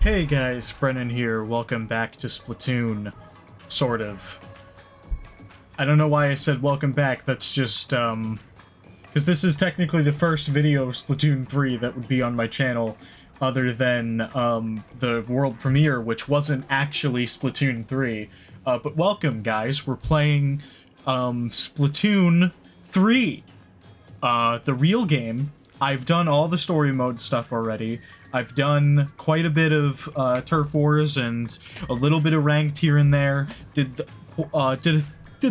Hey guys, Brennan here. Welcome back to Splatoon. Sort of. I don't know why I said welcome back. That's just, because this is technically the first video of Splatoon 3 that would be on my channel, other than, the world premiere, which wasn't actually Splatoon 3. But welcome, guys. We're playing, Splatoon 3. The real game. I've done all the story mode stuff already. I've done quite a bit of turf wars and a little bit of ranked here and there. Did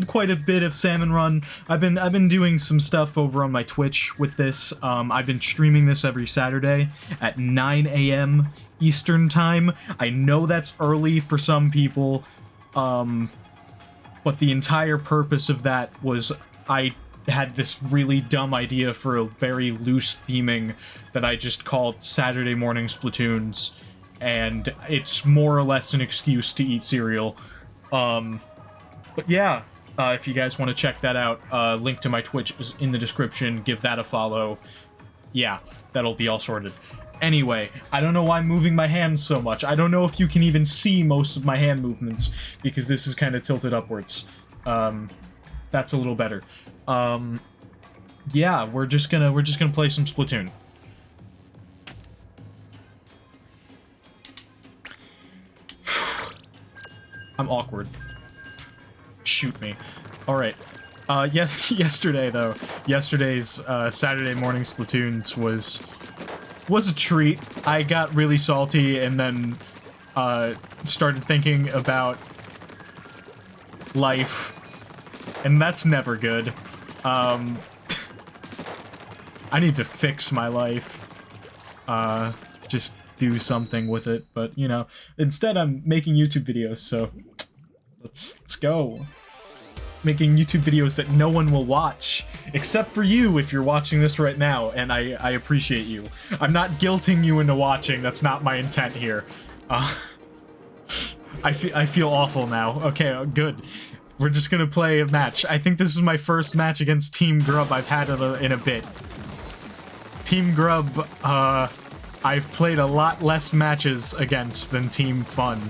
quite a bit of salmon run. I've been doing some stuff over on my Twitch with this. I've been streaming this every Saturday at 9 a.m. Eastern time. I know that's early for some people, but the entire purpose of that was I had this really dumb idea for a very loose theming that I just called Saturday morning Splatoons, and it's more or less an excuse to eat cereal. But yeah, if you guys want to check that out, link to my Twitch is in the description. Give that a follow. Yeah, that'll be all sorted. Anyway, I don't know why I'm moving my hands so much. I don't know if you can even see most of my hand movements, because this is kind of tilted upwards. That's a little better. Yeah, we're just gonna play some Splatoon. I'm awkward. Shoot me. Alright. Yesterday though, yesterday's Saturday morning Splatoons was a treat. I got really salty and then started thinking about life, and that's never good. I need to fix my life. Just do something with it, but you know, instead I'm making YouTube videos, so let's go. Making YouTube videos that no one will watch, except for you if you're watching this right now, and I appreciate you. I'm not guilting you into watching, that's not my intent here. I feel awful now. Okay, good. We're just gonna play a match. I think this is my first match against Team Grub I've had in a bit. Team Grub, I've played a lot less matches against than Team Fun.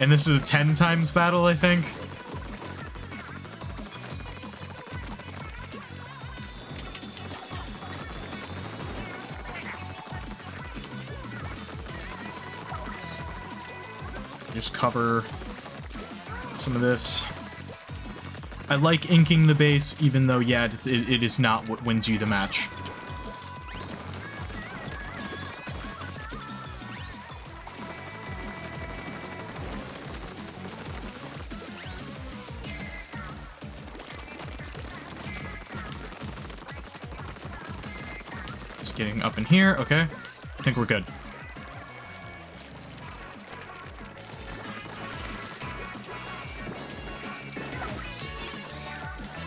And this is a 10 times battle, I think. Just cover some of this. I like inking the base, even though, yeah, it is not what wins you the match. Just getting up in here, okay. I think we're good.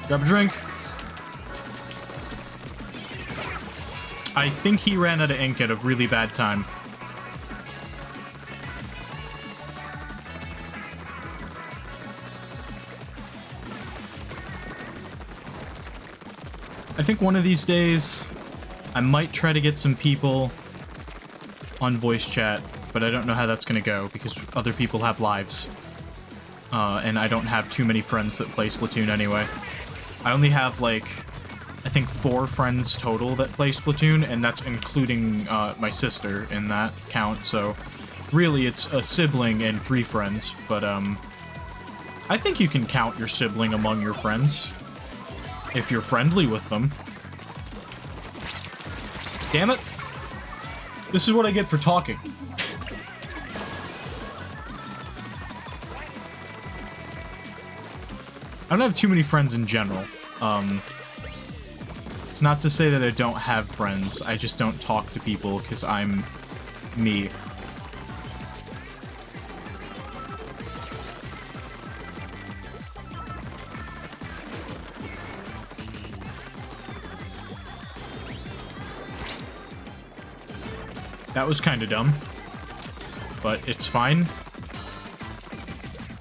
Grab a drink. I think he ran out of ink at a really bad time. I think one of these days I might try to get some people on voice chat, but I don't know how that's gonna go because other people have lives. And I don't have too many friends that play Splatoon anyway. I only have, like, I think 4 friends total that play Splatoon, and that's including my sister in that count, so really it's a sibling and 3 friends, but I think you can count your sibling among your friends, if you're friendly with them. Damn it! This is what I get for talking. I don't have too many friends in general. It's not to say that I don't have friends, I just don't talk to people because I'm me. That was kind of dumb, but it's fine.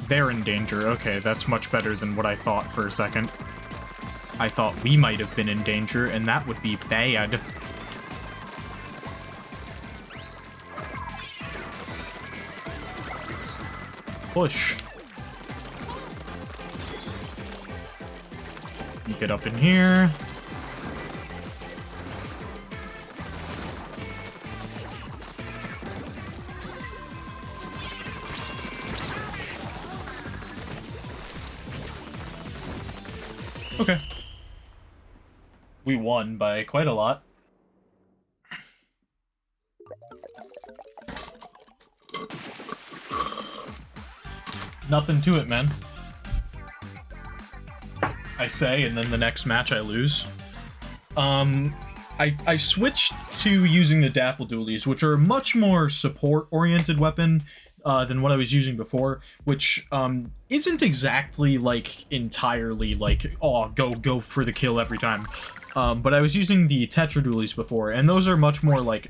They're in danger. Okay, that's much better than what I thought for a second. I thought we might have been in danger, and that would be bad. Push. You get up in here. Okay. We won by quite a lot. Nothing to it, man. I say, and then the next match I lose. I switched to using the Dapple Dualies, which are a much more support-oriented weapon than what I was using before, which isn't exactly, like, entirely, like, oh, go for the kill every time. But I was using the Tetra Dualies before, and those are much more, like,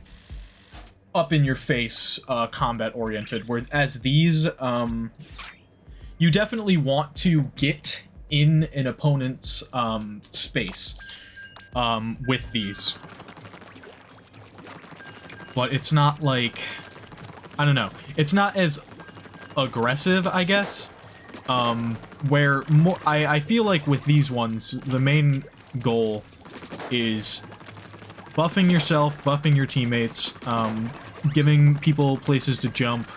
up-in-your-face combat-oriented, whereas these, you definitely want to get in an opponent's space with these. But it's not like, I don't know, it's not as aggressive, I guess, where more, I feel like with these ones, the main goal is buffing yourself, buffing your teammates, giving people places to jump.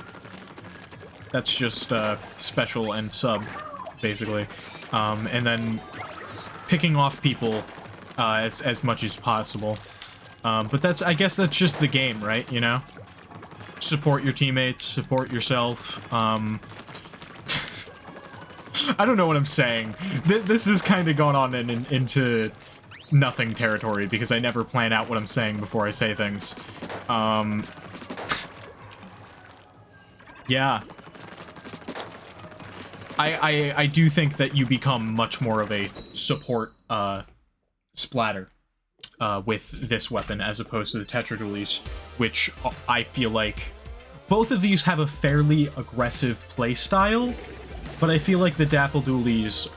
That's just special and sub, basically. And then picking off people as much as possible. But that's, I guess that's just the game, right? You know? Support your teammates, support yourself. I don't know what I'm saying. This is kind of going on into nothing territory, because I never plan out what I'm saying before I say things. Yeah. I do think that you become much more of a support splatter with this weapon as opposed to the Tetra Dualies, which I feel like both of these have a fairly aggressive play style, but I feel like the Dapple Dualies,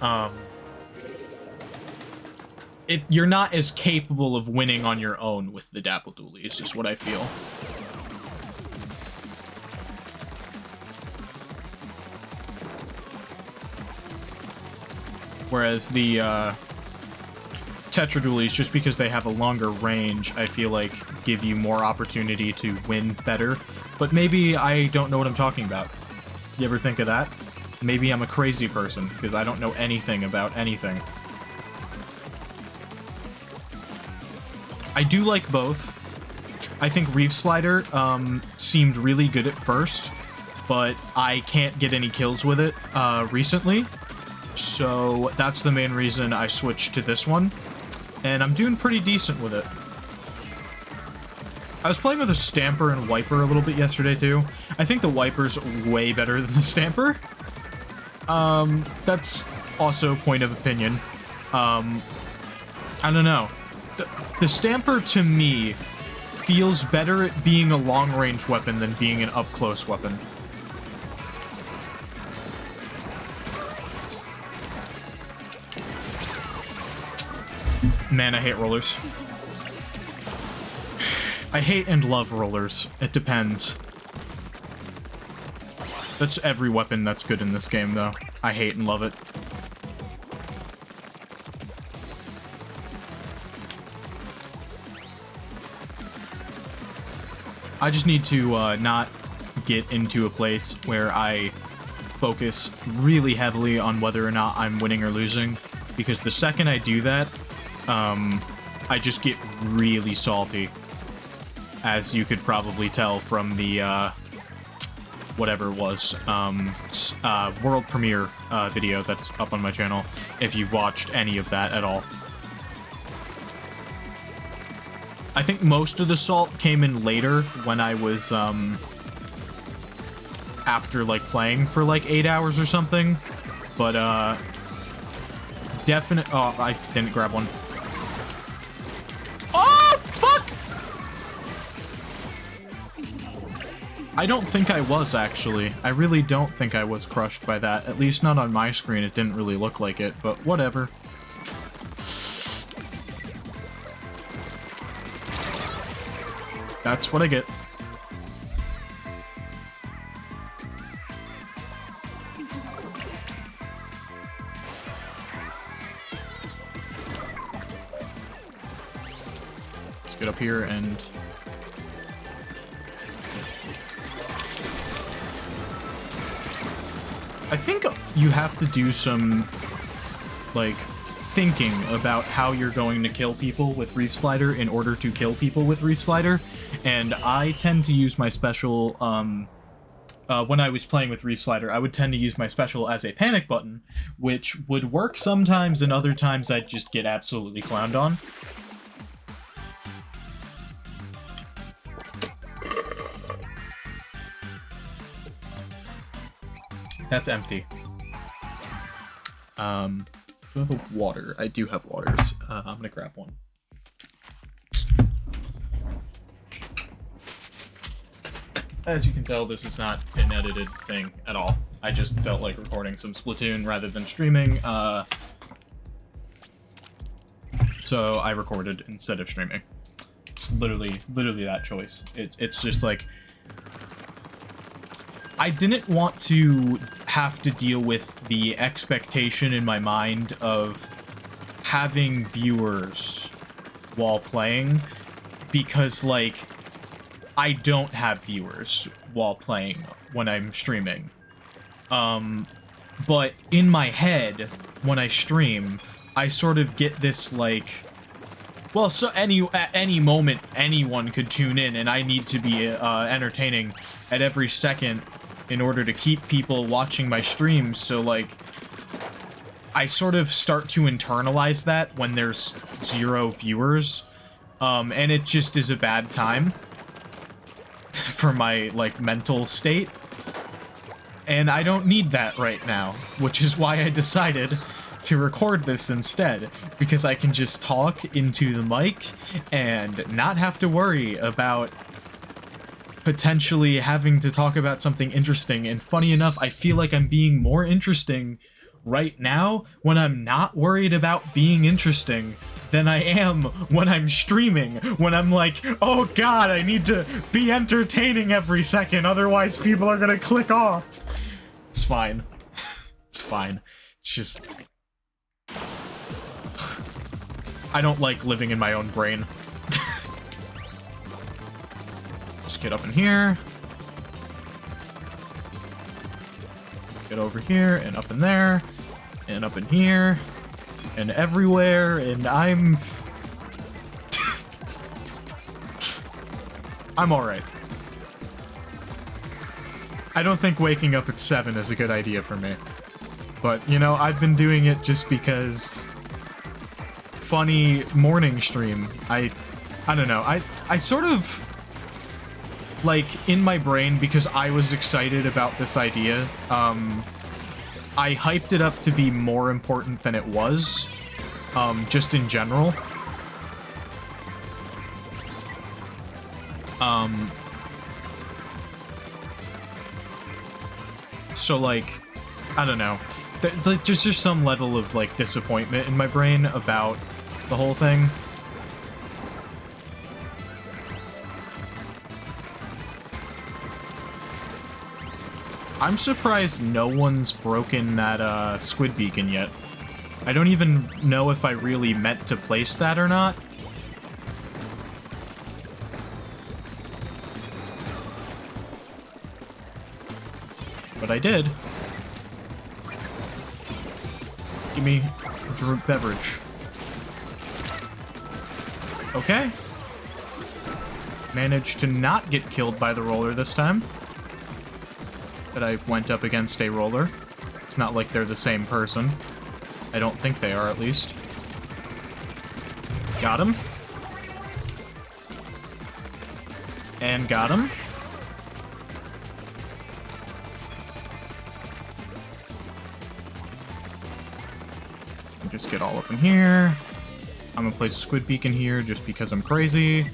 you're not as capable of winning on your own with the Dapple Dualies, is what I feel. Whereas the Tetra Dualies, just because they have a longer range, I feel like give you more opportunity to win better. But maybe I don't know what I'm talking about. You ever think of that? Maybe I'm a crazy person, because I don't know anything about anything. I do like both. I think Reef Slider seemed really good at first, but I can't get any kills with it recently. So that's the main reason I switched to this one, and I'm doing pretty decent with it. I was playing with a Stamper and Wiper a little bit yesterday too. I think the Wiper's way better than the Stamper. That's also point of opinion. I don't know. The Stamper, to me, feels better at being a long-range weapon than being an up-close weapon. Man, I hate rollers. I hate and love rollers. It depends. That's every weapon that's good in this game, though. I hate and love it. I just need to not get into a place where I focus really heavily on whether or not I'm winning or losing, because the second I do that, I just get really salty, as you could probably tell from the, whatever it was, world premiere, video that's up on my channel, if you've watched any of that at all. I think most of the salt came in later when I was, after, like, playing for, like, 8 hours or something, but, definite. Oh, I didn't grab one. Oh, fuck! I don't think I was, actually. I really don't think I was crushed by that. At least not on my screen. It didn't really look like it, but whatever. That's what I get. here and... I think you have to do some, like, thinking about how you're going to kill people with Reef Slider in order to kill people with Reef Slider, and I tend to use my special, when I was playing with Reef Slider, I would tend to use my special as a panic button, which would work sometimes, and other times I'd just get absolutely clowned on. That's empty. Do I have water? I do have waters. I'm gonna grab one. As you can tell, this is not an edited thing at all. I just felt like recording some Splatoon rather than streaming, so I recorded instead of streaming. It's literally that choice. It's just like... I didn't want to have to deal with the expectation in my mind of having viewers while playing, because, like, I don't have viewers while playing when I'm streaming. But in my head, when I stream, I sort of get this, like, well, so at any moment, anyone could tune in, and I need to be entertaining at every second in order to keep people watching my streams, so, like, I sort of start to internalize that when there's 0 viewers, and it just is a bad time for my, like, mental state, and I don't need that right now, which is why I decided to record this instead, because I can just talk into the mic and not have to worry about potentially having to talk about something interesting. And funny enough, I feel like I'm being more interesting right now when I'm not worried about being interesting than I am when I'm streaming, when I'm like, oh god, I need to be entertaining every second, otherwise people are gonna click off. It's fine. It's fine. It's just... I don't like living in my own brain. Get up in here. Get over here, and up in there, and up in here, and everywhere, and I'm... I'm alright. I don't think waking up at 7 is a good idea for me. But, you know, I've been doing it just because... Funny morning stream. I don't know. I sort of... like, in my brain, because I was excited about this idea, I hyped it up to be more important than it was, just in general. So, like, I don't know. There's just some level of, like, disappointment in my brain about the whole thing. I'm surprised no one's broken that squid beacon yet. I don't even know if I really meant to place that or not. But I did. Give me a beverage. Okay. Managed to not get killed by the roller this time. But I went up against a roller. It's not like they're the same person. I don't think they are, at least. Got him. And got him. Just get all up in here. I'm gonna place a squid beacon here just because I'm crazy.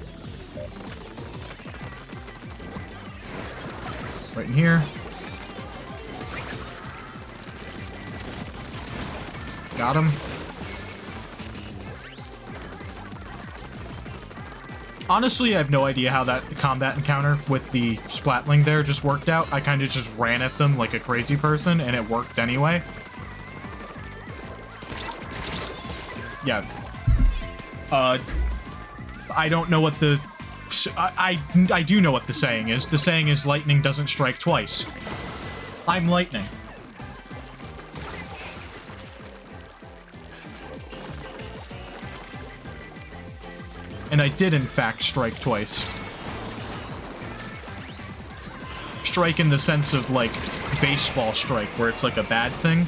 Right in here. Got him. Honestly, I have no idea how that combat encounter with the Splatling there just worked out. I kind of just ran at them like a crazy person, and it worked anyway. Yeah. I don't know what the... I do know what the saying is. The saying is lightning doesn't strike twice. I'm lightning. And I did, in fact, strike twice. Strike in the sense of, like, baseball strike, where it's, like, a bad thing.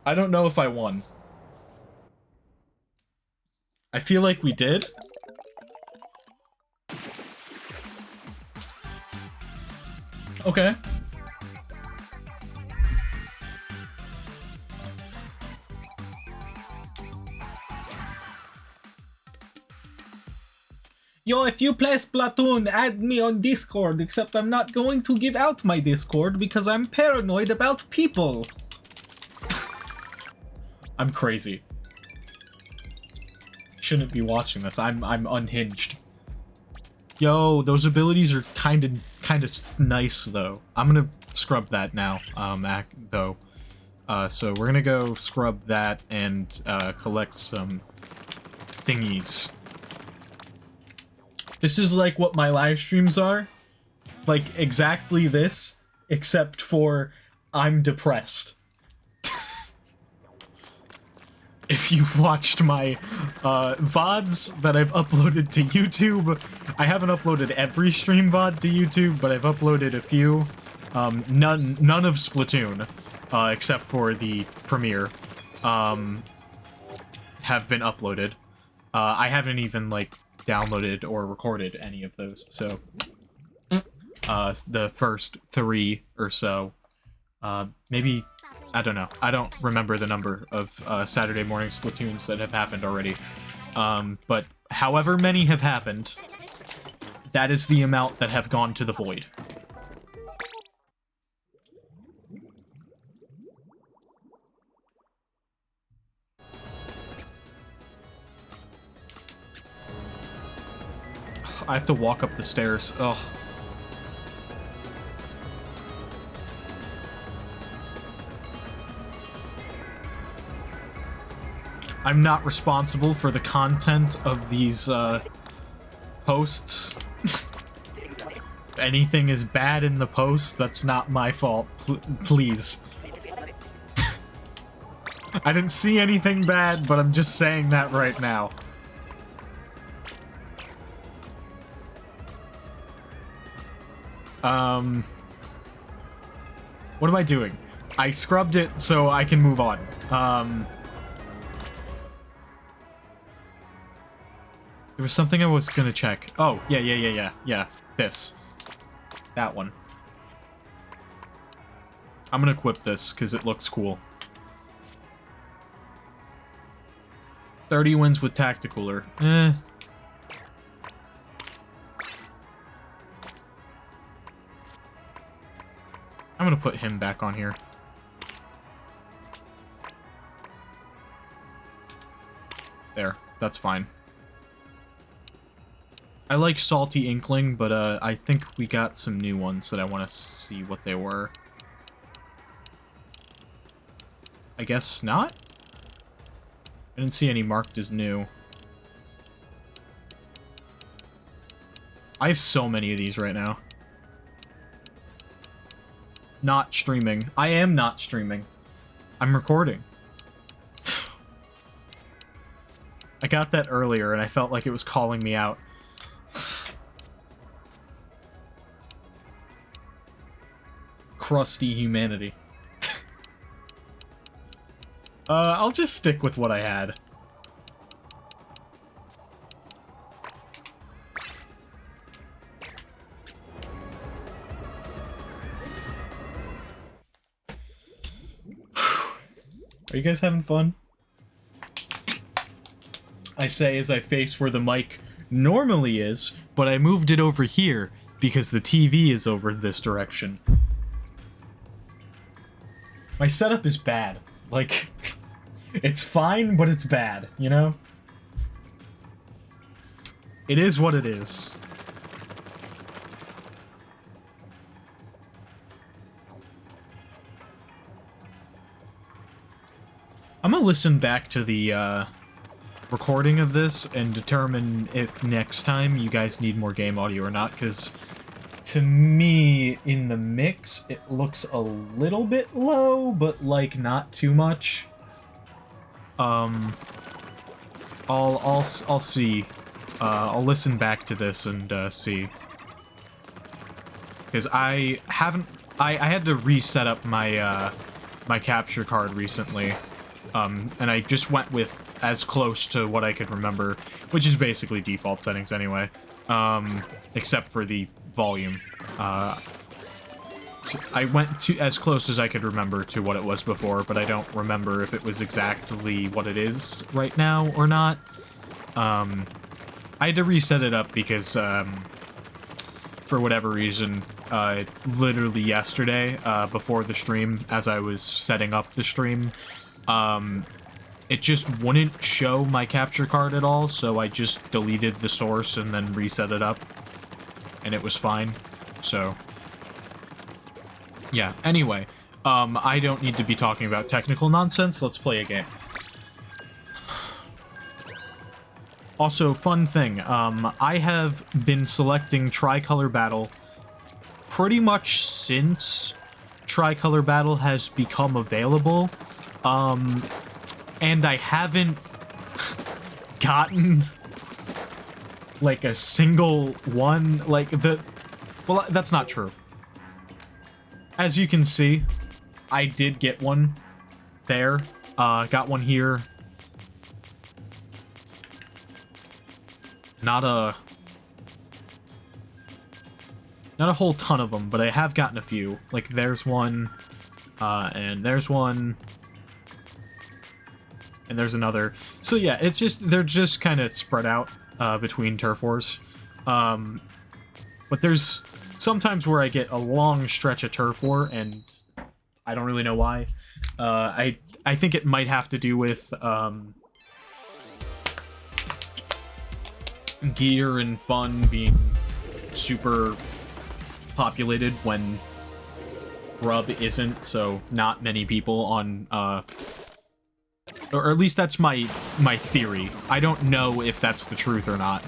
I don't know if I won. I feel like we did. Okay. Yo, if you play Splatoon, add me on Discord, except I'm not going to give out my Discord because I'm paranoid about people. I'm crazy. Shouldn't be watching this. I'm unhinged. Yo, those abilities are kind of nice though. I'm gonna scrub that now. Though. So we're gonna go scrub that and collect some thingies. This is like what my live streams are. Like exactly this, except for I'm depressed. If you've watched my VODs that I've uploaded to YouTube, I haven't uploaded every stream VOD to YouTube, but I've uploaded a few. None of Splatoon, except for the premiere, have been uploaded. I haven't even, like, downloaded or recorded any of those, so the first 3 or so, maybe, I don't know, I don't remember the number of Saturday morning Splatoons that have happened already, but however many have happened, that is the amount that have gone to the void. I have to walk up the stairs. Ugh. I'm not responsible for the content of these, posts. If anything is bad in the post, that's not my fault. Please. I didn't see anything bad, but I'm just saying that right now. What am I doing? I scrubbed it so I can move on. There was something I was gonna check. Oh, yeah. This. That one. I'm gonna equip this, because it looks cool. 30 wins with Tacticooler. Eh. I'm gonna put him back on here. There, that's fine. I like Salty Inkling, but I think we got some new ones that I want to see what they were. I guess not? I didn't see any marked as new. I have so many of these right now. Not streaming. I am not streaming. I'm recording. I got that earlier and I felt like it was calling me out. Crusty humanity. I'll just stick with what I had. Are you guys having fun? I say as I face where the mic normally is, but I moved it over here because the TV is over this direction. My setup is bad. Like, it's fine, but it's bad, you know? It is what it is. I'm a listen back to the recording of this and determine if next time you guys need more game audio or not, because to me, in the mix, it looks a little bit low, but, like, not too much. I'll see. I'll listen back to this and, see. Because I had to reset up my, my capture card recently. And I just went with as close to what I could remember, which is basically default settings anyway. Except for the volume. I went to as close as I could remember to what it was before, but I don't remember if it was exactly what it is right now or not. I had to reset it up because, for whatever reason, literally yesterday, before the stream, as I was setting up the stream, it just wouldn't show my capture card at all, so I just deleted the source and then reset it up, and it was fine, so... Yeah, anyway, I don't need to be talking about technical nonsense, let's play a game. Also, fun thing, I have been selecting Tricolor Battle pretty much since Tricolor Battle has become available, and I haven't gotten, like, a single one, like, well, that's not true. As you can see, I did get one there, got one here. Not a whole ton of them, but I have gotten a few. Like, there's one, and there's one, and there's another. So yeah, it's just, they're just kind of spread out, between turf wars. But there's sometimes where I get a long stretch of turf war, and I don't really know why. I think it might have to do with, gear and fun being super populated when Grub isn't, so not many people on, or at least that's my theory. I don't know if that's the truth or not.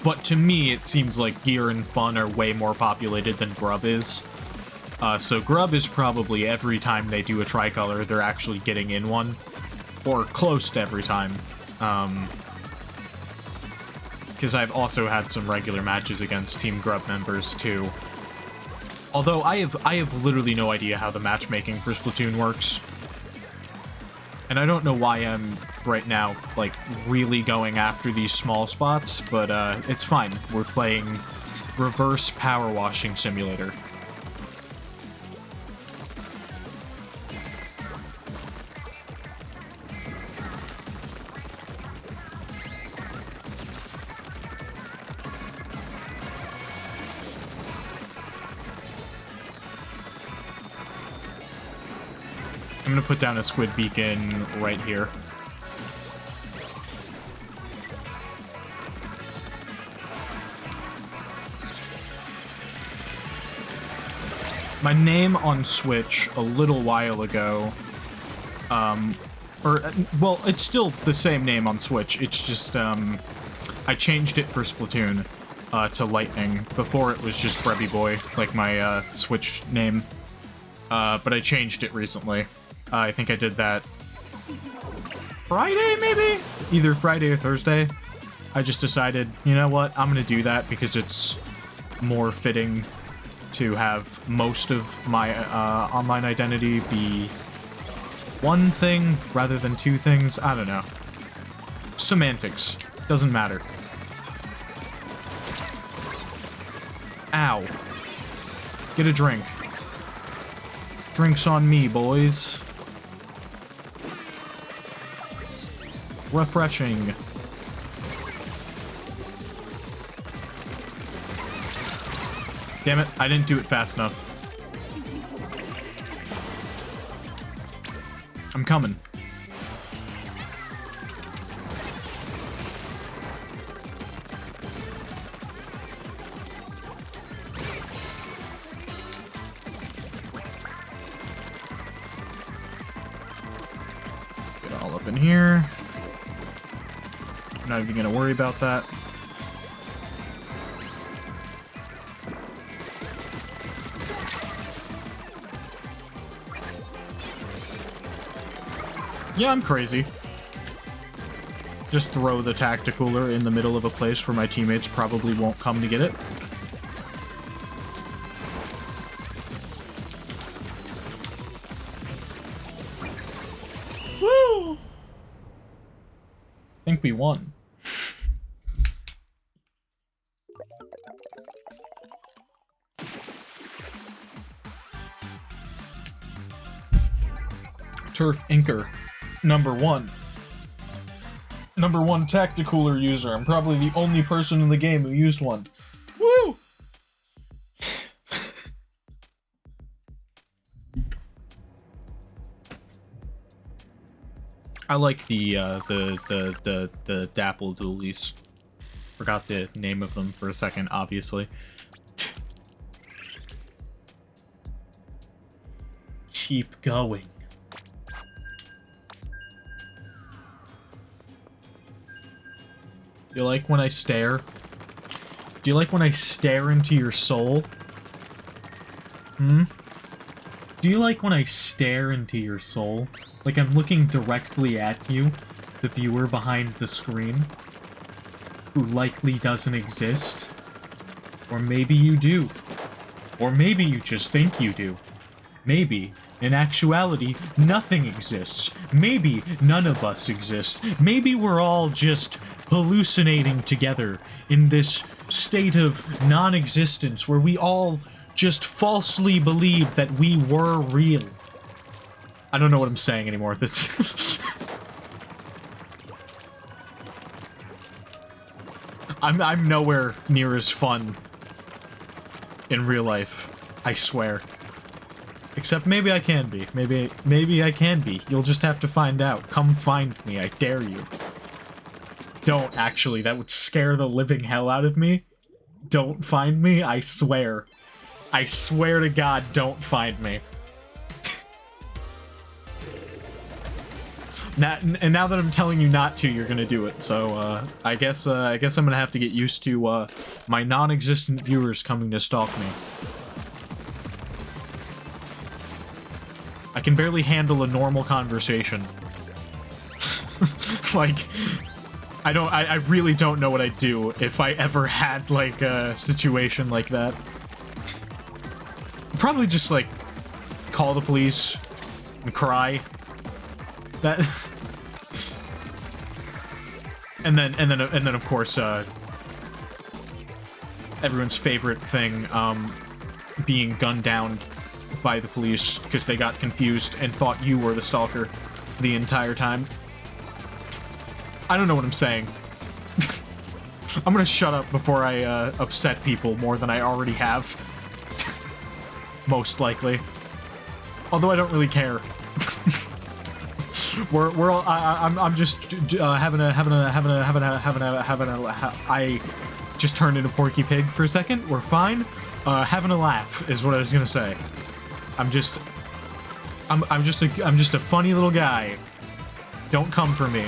But to me, it seems like gear and fun are way more populated than Grub is. So Grub is probably every time they do a tricolor, they're actually getting in one. Or close to every time. Because I've also had some regular matches against Team Grub members, too. Although I have literally no idea how the matchmaking for Splatoon works. And I don't know why I'm, right now, like, really going after these small spots, but, it's fine. We're playing Reverse Power Washing Simulator. I'm gonna put down a squid beacon right here. My name on Switch a little while ago, well, it's still the same name on Switch, it's just, I changed it for Splatoon, to Lightning. Before it was just Grubby Boy, like my, Switch name. But I changed it recently. I think I did that Friday, maybe? Either Friday or Thursday. I just decided, you know what, I'm gonna do that because it's more fitting to have most of my online identity be one thing rather than two things. I don't know. Semantics. Doesn't matter. Ow. Get a drink. Drinks on me, boys. Refreshing. Damn it, I didn't do it fast enough. I'm coming. here. I'm not even gonna worry about that. Yeah, I'm crazy. Just throw the tacticooler in the middle of a place where my teammates probably won't come to get it. Woo! I think we won. Turf Inker, number one. Number one tacticooler user. I'm probably the only person in the game who used one. Woo! I like the Dapple dualies. Forgot the name of them for a second, obviously. Keep going. Do you like when I stare? Do you like when I stare into your soul? Hmm? Do you like when I stare into your soul? Like I'm looking directly at you, the viewer behind the screen, who likely doesn't exist? Or maybe you do. Or maybe you just think you do. Maybe, in actuality, nothing exists. Maybe none of us exist. Maybe we're all just hallucinating together in this state of non-existence where we all just falsely believe that we were real. I don't know what I'm saying anymore. That's I'm nowhere near as fun in real life, I swear. Except maybe I can be. Maybe I can be. You'll just have to find out. Come find me, I dare you. Don't, actually. That would scare the living hell out of me. Don't find me, I swear. I swear to God, don't find me. And now that I'm telling you not to, you're gonna do it. So, I guess I'm gonna have to get used to, my non-existent viewers coming to stalk me. I can barely handle a normal conversation. Like, I really don't know what I'd do if I ever had, like, a situation like that. Probably just, like, call the police and cry. That... and then of course, everyone's favorite thing, being gunned down by the police because they got confused and thought you were the stalker the entire time. I don't know what I'm saying. I'm gonna shut up before I upset people more than I already have. Most likely. Although I don't really care. We're all I'm just I just turned into Porky Pig for a second. We're fine. Having a laugh is what I was gonna say. I'm just a funny little guy. Don't come for me.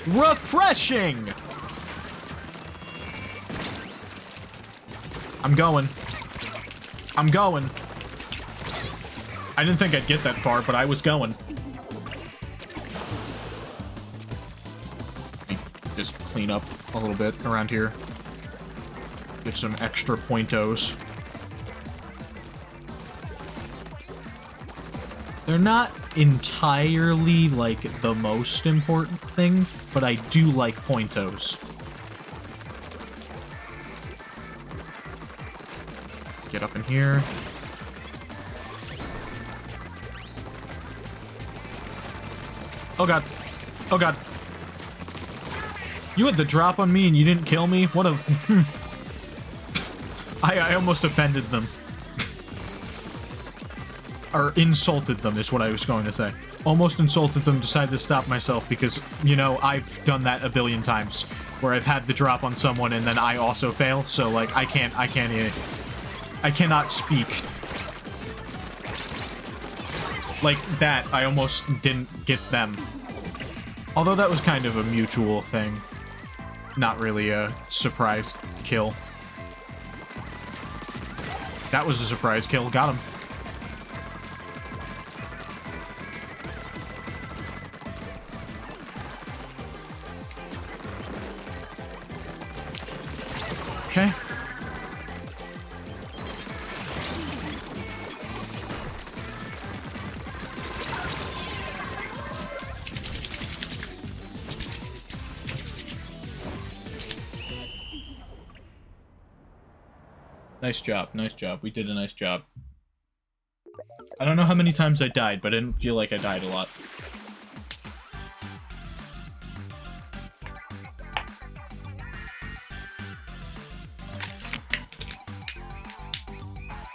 Refreshing! I'm going. I didn't think I'd get that far, but I was going. Just clean up a little bit around here. Get some extra pointos. They're not entirely, like, the most important thing, but I do like pointos. Get up in here. Oh god. Oh god. You had the drop on me and you didn't kill me? What a... I almost offended them. Or insulted them is what I was going to say. Almost insulted them, decided to stop myself because, you know, I've done that a billion times. Where I've had the drop on someone and then I also fail, so, like, I cannot speak. Like, that, I almost didn't get them. Although that was kind of a mutual thing. Not really a surprise kill. That was a surprise kill. Got him. Okay. Nice job, nice job. We did a nice job. I don't know how many times I died, but I didn't feel like I died a lot.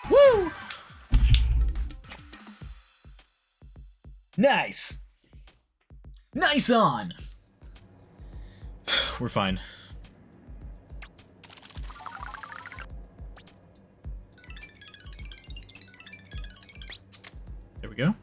Woo! Nice! Nice on! We're fine. There we go.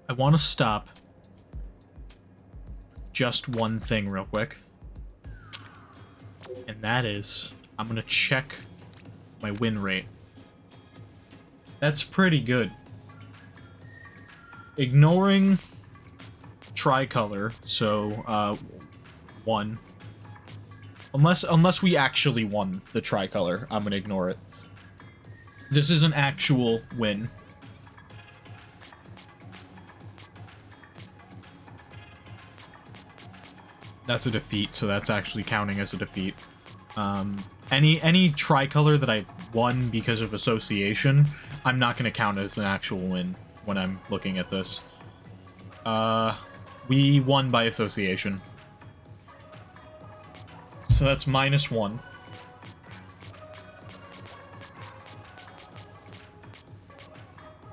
I want to stop just one thing real quick. And that is, I'm going to check my win rate. That's pretty good. Ignoring tricolor, so 1. Unless we actually won the tricolor, I'm gonna ignore it. This is an actual win. That's a defeat, so that's actually counting as a defeat. Any tricolor that I won because of association, I'm not gonna count as an actual win when I'm looking at this. We won by association. So that's -1.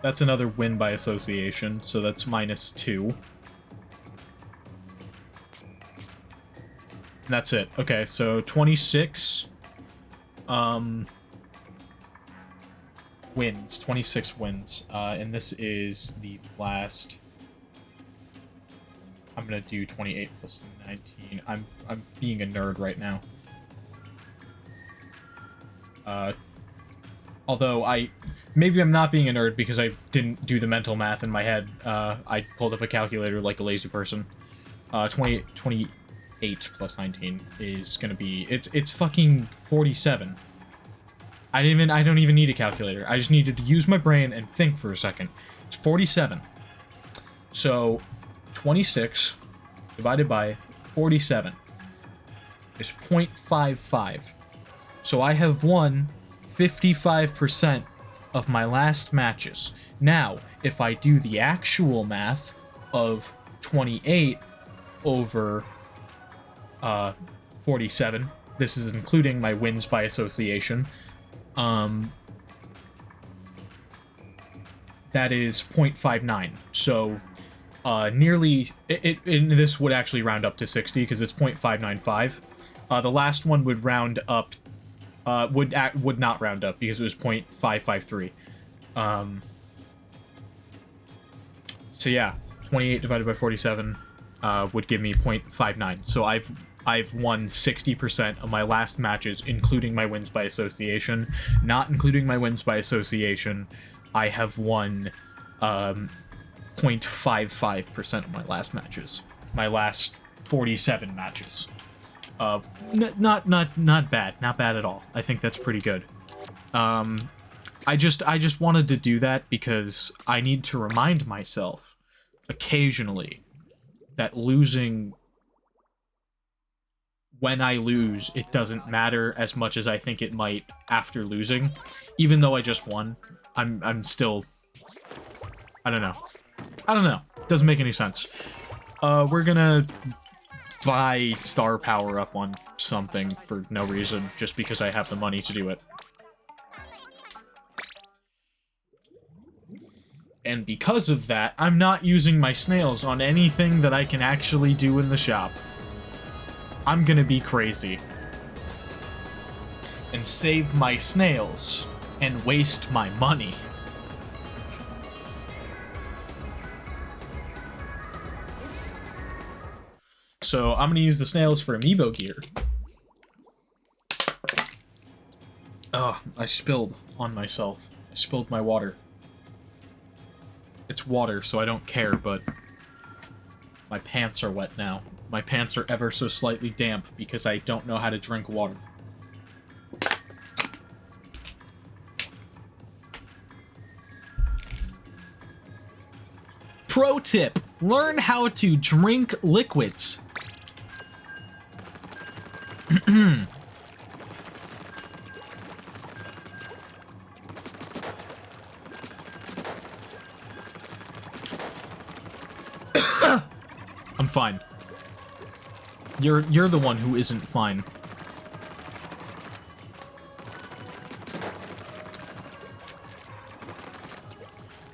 That's another win by association, so that's -2. And that's it. Okay, so 26 wins. 26 wins. And this is the last... I'm gonna do 28 plus 19. I'm being a nerd right now. Although maybe I'm not being a nerd because I didn't do the mental math in my head. I pulled up a calculator like a lazy person. 28 plus 19 is gonna be it's fucking 47. I don't even need a calculator. I just needed to use my brain and think for a second. It's 47. So 26 divided by 47 is 0.55. So I have won 55% of my last matches. Now, if I do the actual math of 28 over 47, this is including my wins by association, that is 0.59. So nearly, this would actually round up to 60 because it's 0.595. The last one would round up, would not round up because it was 0.553. So yeah, 28 divided by 47 would give me 0.59. So I've won 60% of my last matches, including my wins by association. Not including my wins by association, I have won 0.55% of my last matches. My last 47 matches. Not bad. Not bad at all. I think that's pretty good. I just wanted to do that because I need to remind myself occasionally that losing, when I lose, it doesn't matter as much as I think it might after losing. Even though I just won, I'm still, I don't know. Doesn't make any sense. We're gonna buy star power up on something for no reason, just because I have the money to do it. And because of that, I'm not using my snails on anything that I can actually do in the shop. I'm gonna be crazy. And save my snails. And waste my money. So I'm gonna use the snails for amiibo gear. Oh, I spilled on myself. I spilled my water. It's water, so I don't care, but my pants are wet now. My pants are ever so slightly damp because I don't know how to drink water. Pro tip: learn how to drink liquids. I'm fine. You're the one who isn't fine.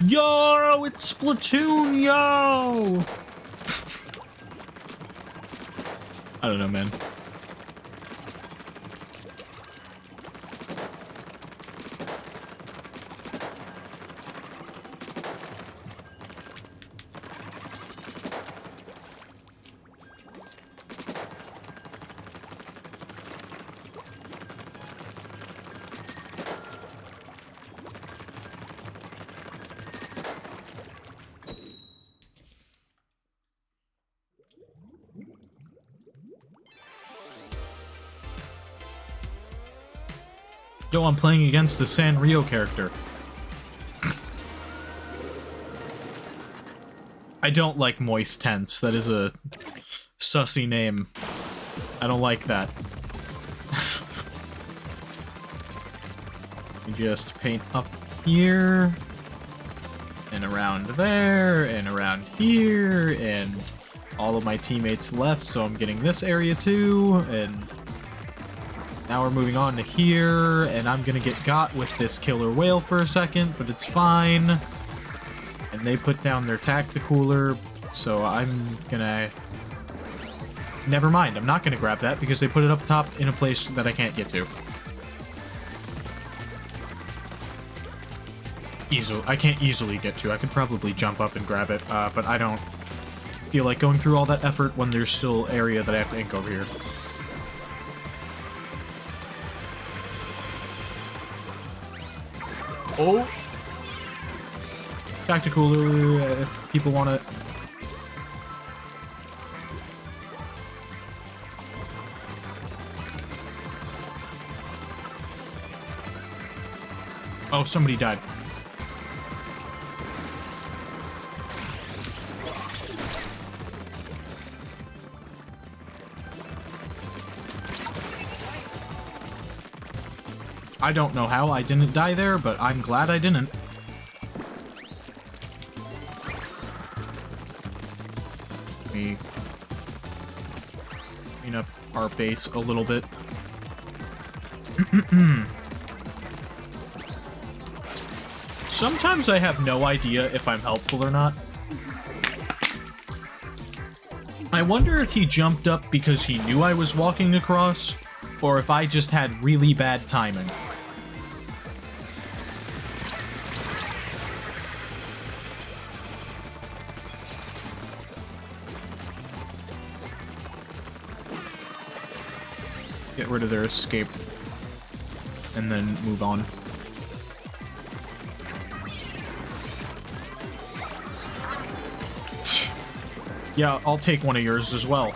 Yo, it's Splatoon, yo! I don't know, man. Yo, I'm playing against the Sanrio character. I don't like Moist Tense. That is a sussy name. I don't like that. We just paint up here, and around there, and around here, and all of my teammates left, so I'm getting this area too, and now we're moving on to here, and I'm gonna get got with this killer whale for a second, but it's fine. And they put down their tacticooler, so I'm gonna... Never mind, I'm not gonna grab that because they put it up top in a place that I can't get to. I can't easily get to. I could probably jump up and grab it, but I don't feel like going through all that effort when there's still area that I have to ink over here. Oh! Tacticooler, if people want it. Oh, somebody died. I don't know how I didn't die there, but I'm glad I didn't. Let me clean up our base a little bit. Sometimes I have no idea if I'm helpful or not. I wonder if he jumped up because he knew I was walking across, or if I just had really bad timing. Get rid of their escape, and then move on. Yeah, I'll take one of yours as well.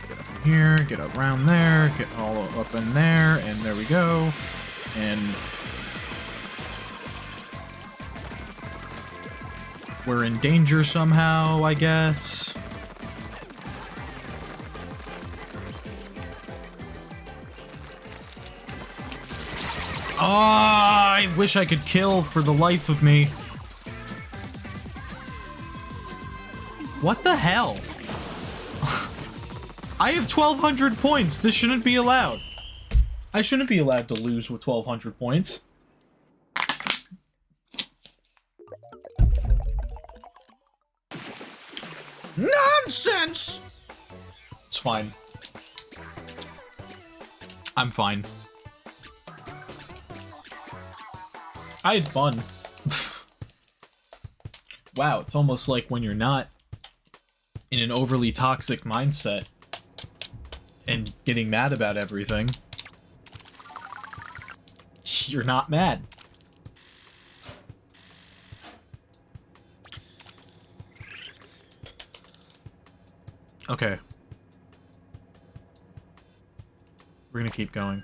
Get up here, get around there, get all up in there, and there we go. And we're in danger somehow, I guess. Oh, I wish I could kill for the life of me. What the hell? I have 1,200 points. This shouldn't be allowed. I shouldn't be allowed to lose with 1,200 points. Nonsense! It's fine. I'm fine. I had fun. Wow, it's almost like when you're not in an overly toxic mindset and getting mad about everything, you're not mad. Okay. We're gonna keep going.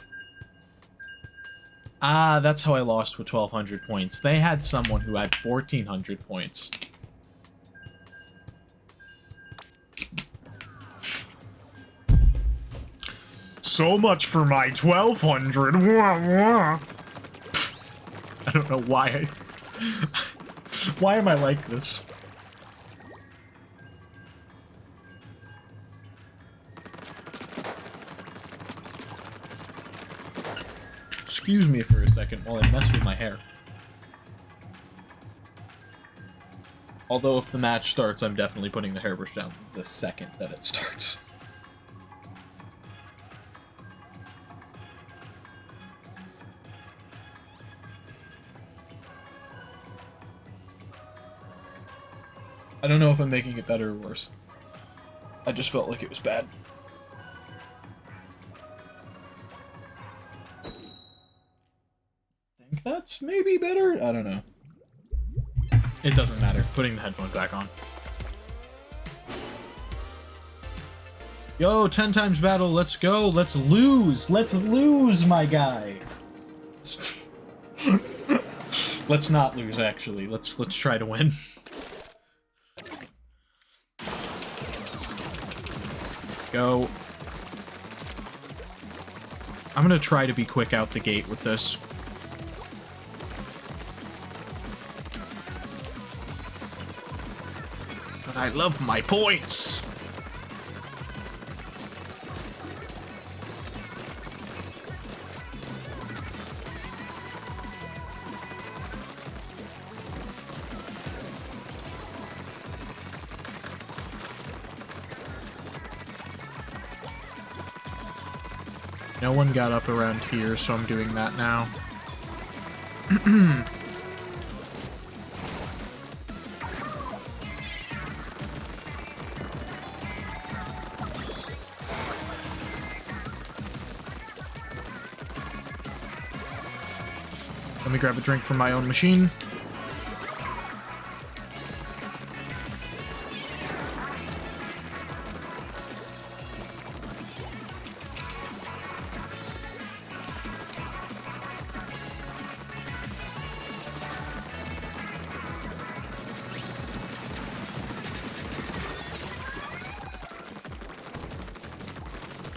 Ah, that's how I lost with 1,200 points. They had someone who had 1,400 points. So much for my 1,200. I don't know why why am I like this? Excuse me for a second while I mess with my hair. Although if the match starts, I'm definitely putting the hairbrush down the second that it starts. I don't know if I'm making it better or worse. I just felt like it was bad. Think that's maybe better? I don't know. It doesn't matter. Putting the headphones back on. Yo, 10 times battle, let's go. Let's lose. Let's lose, my guy. Let's not lose, actually. Let's try to win. Go. I'm gonna try to be quick out the gate with this. But I love my points! No one got up around here, so I'm doing that now. Let me grab a drink from my own machine.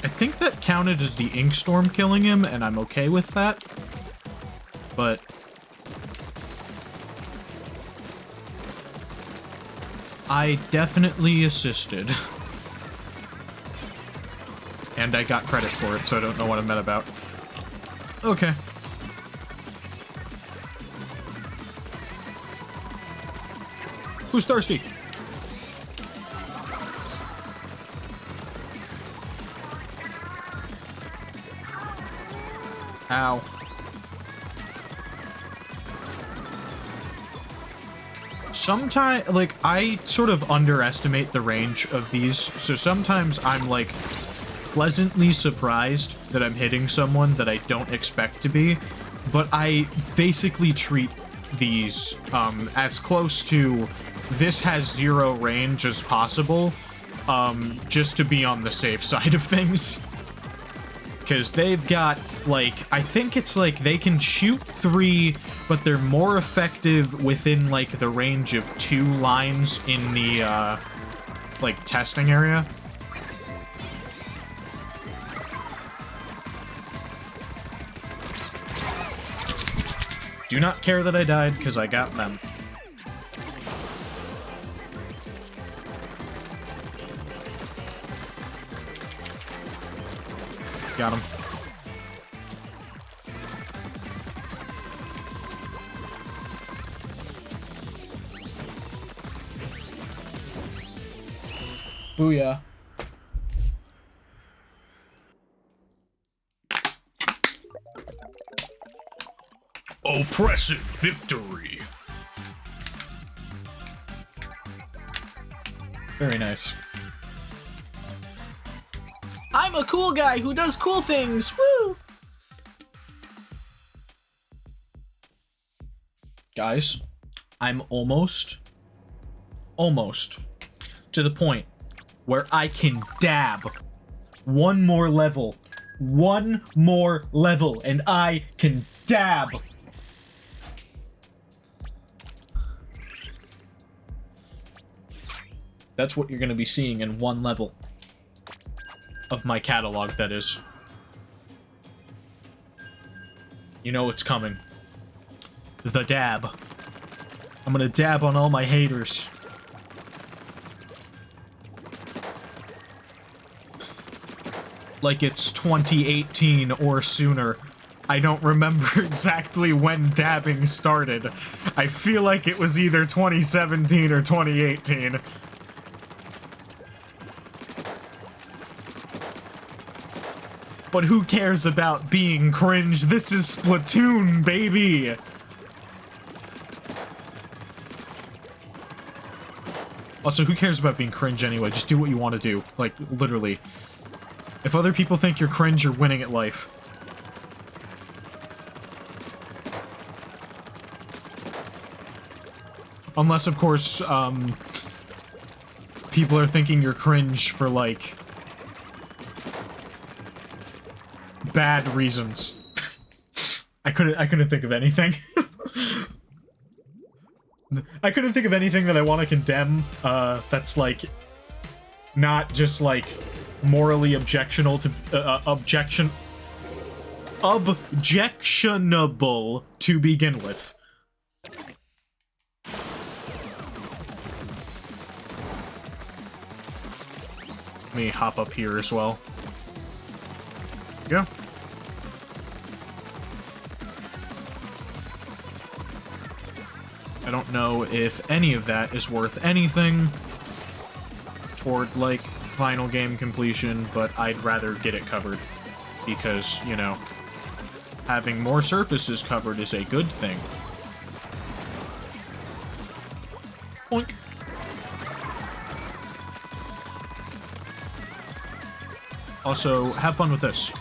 I think that counted as the ink storm killing him, and I'm okay with that. But I definitely assisted. And I got credit for it, so I don't know what I'm mad about. Okay. Who's thirsty? Ow. Sometimes, like, I sort of underestimate the range of these, so sometimes I'm, like, pleasantly surprised that I'm hitting someone that I don't expect to be, but I basically treat these as close to this has 0 range as possible, just to be on the safe side of things. Because they've got, like, I think it's like they can shoot 3, but they're more effective within, like, the range of 2 lines in the, like, testing area. Do not care that I died, because I got them. Got him. Booyah. Oppressive victory. Very nice. I'm a cool guy who does cool things. Woo! Guys, I'm almost to the point where I can dab one more level, and I can dab. That's what you're going to be seeing in one level of my catalog, that is. You know it's coming. The dab. I'm going to dab on all my haters. Like it's 2018 or sooner. I don't remember exactly when dabbing started. I feel like it was either 2017 or 2018. But who cares about being cringe? This is Splatoon, baby! Also, who cares about being cringe anyway? Just do what you want to do. Like, literally. If other people think you're cringe, you're winning at life. Unless, of course, people are thinking you're cringe for, like, bad reasons. I couldn't think of anything. I couldn't think of anything that I want to condemn, that's, like, not just, like, morally objectionable to begin with. Let me hop up here as well. Yeah. I don't know if any of that is worth anything toward, like, final game completion, but I'd rather get it covered. Because, you know, having more surfaces covered is a good thing. Oink. Also, have fun with this.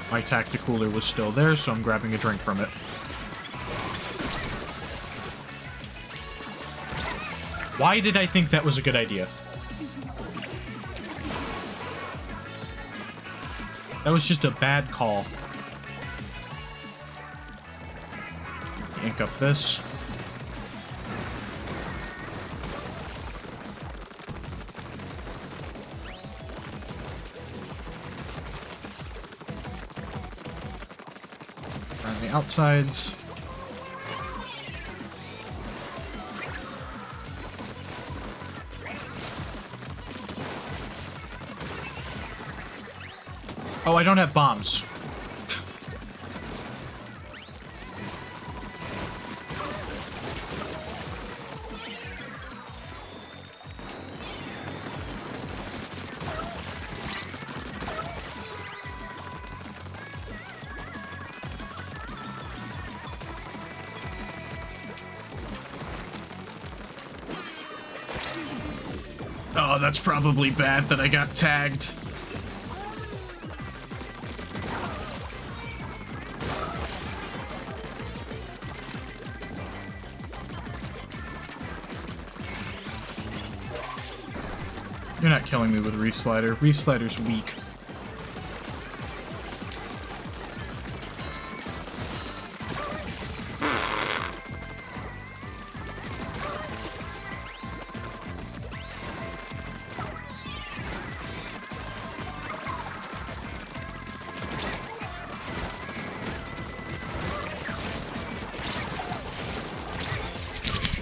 My Tacticooler was still there, so I'm grabbing a drink from it. Why did I think that was a good idea? That was just a bad call. Ink up this. Around the outsides. Oh, I don't have bombs. Oh, that's probably bad that I got tagged. You're not killing me with Reef Slider. Reef Slider's weak.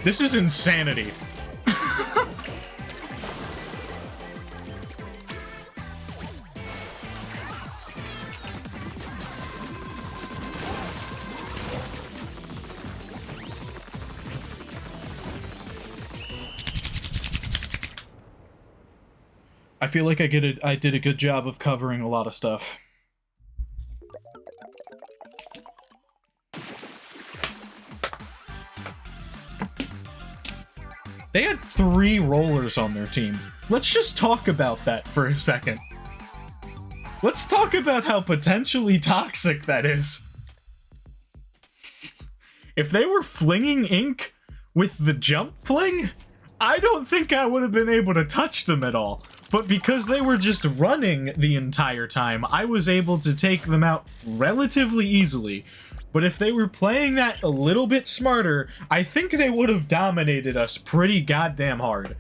This is insanity. I feel like I did a good job of covering a lot of stuff. They had 3 rollers on their team. Let's just talk about that for a second. Let's talk about how potentially toxic that is. If they were flinging ink with the jump fling, I don't think I would have been able to touch them at all. But because they were just running the entire time, I was able to take them out relatively easily. But if they were playing that a little bit smarter, I think they would have dominated us pretty goddamn hard.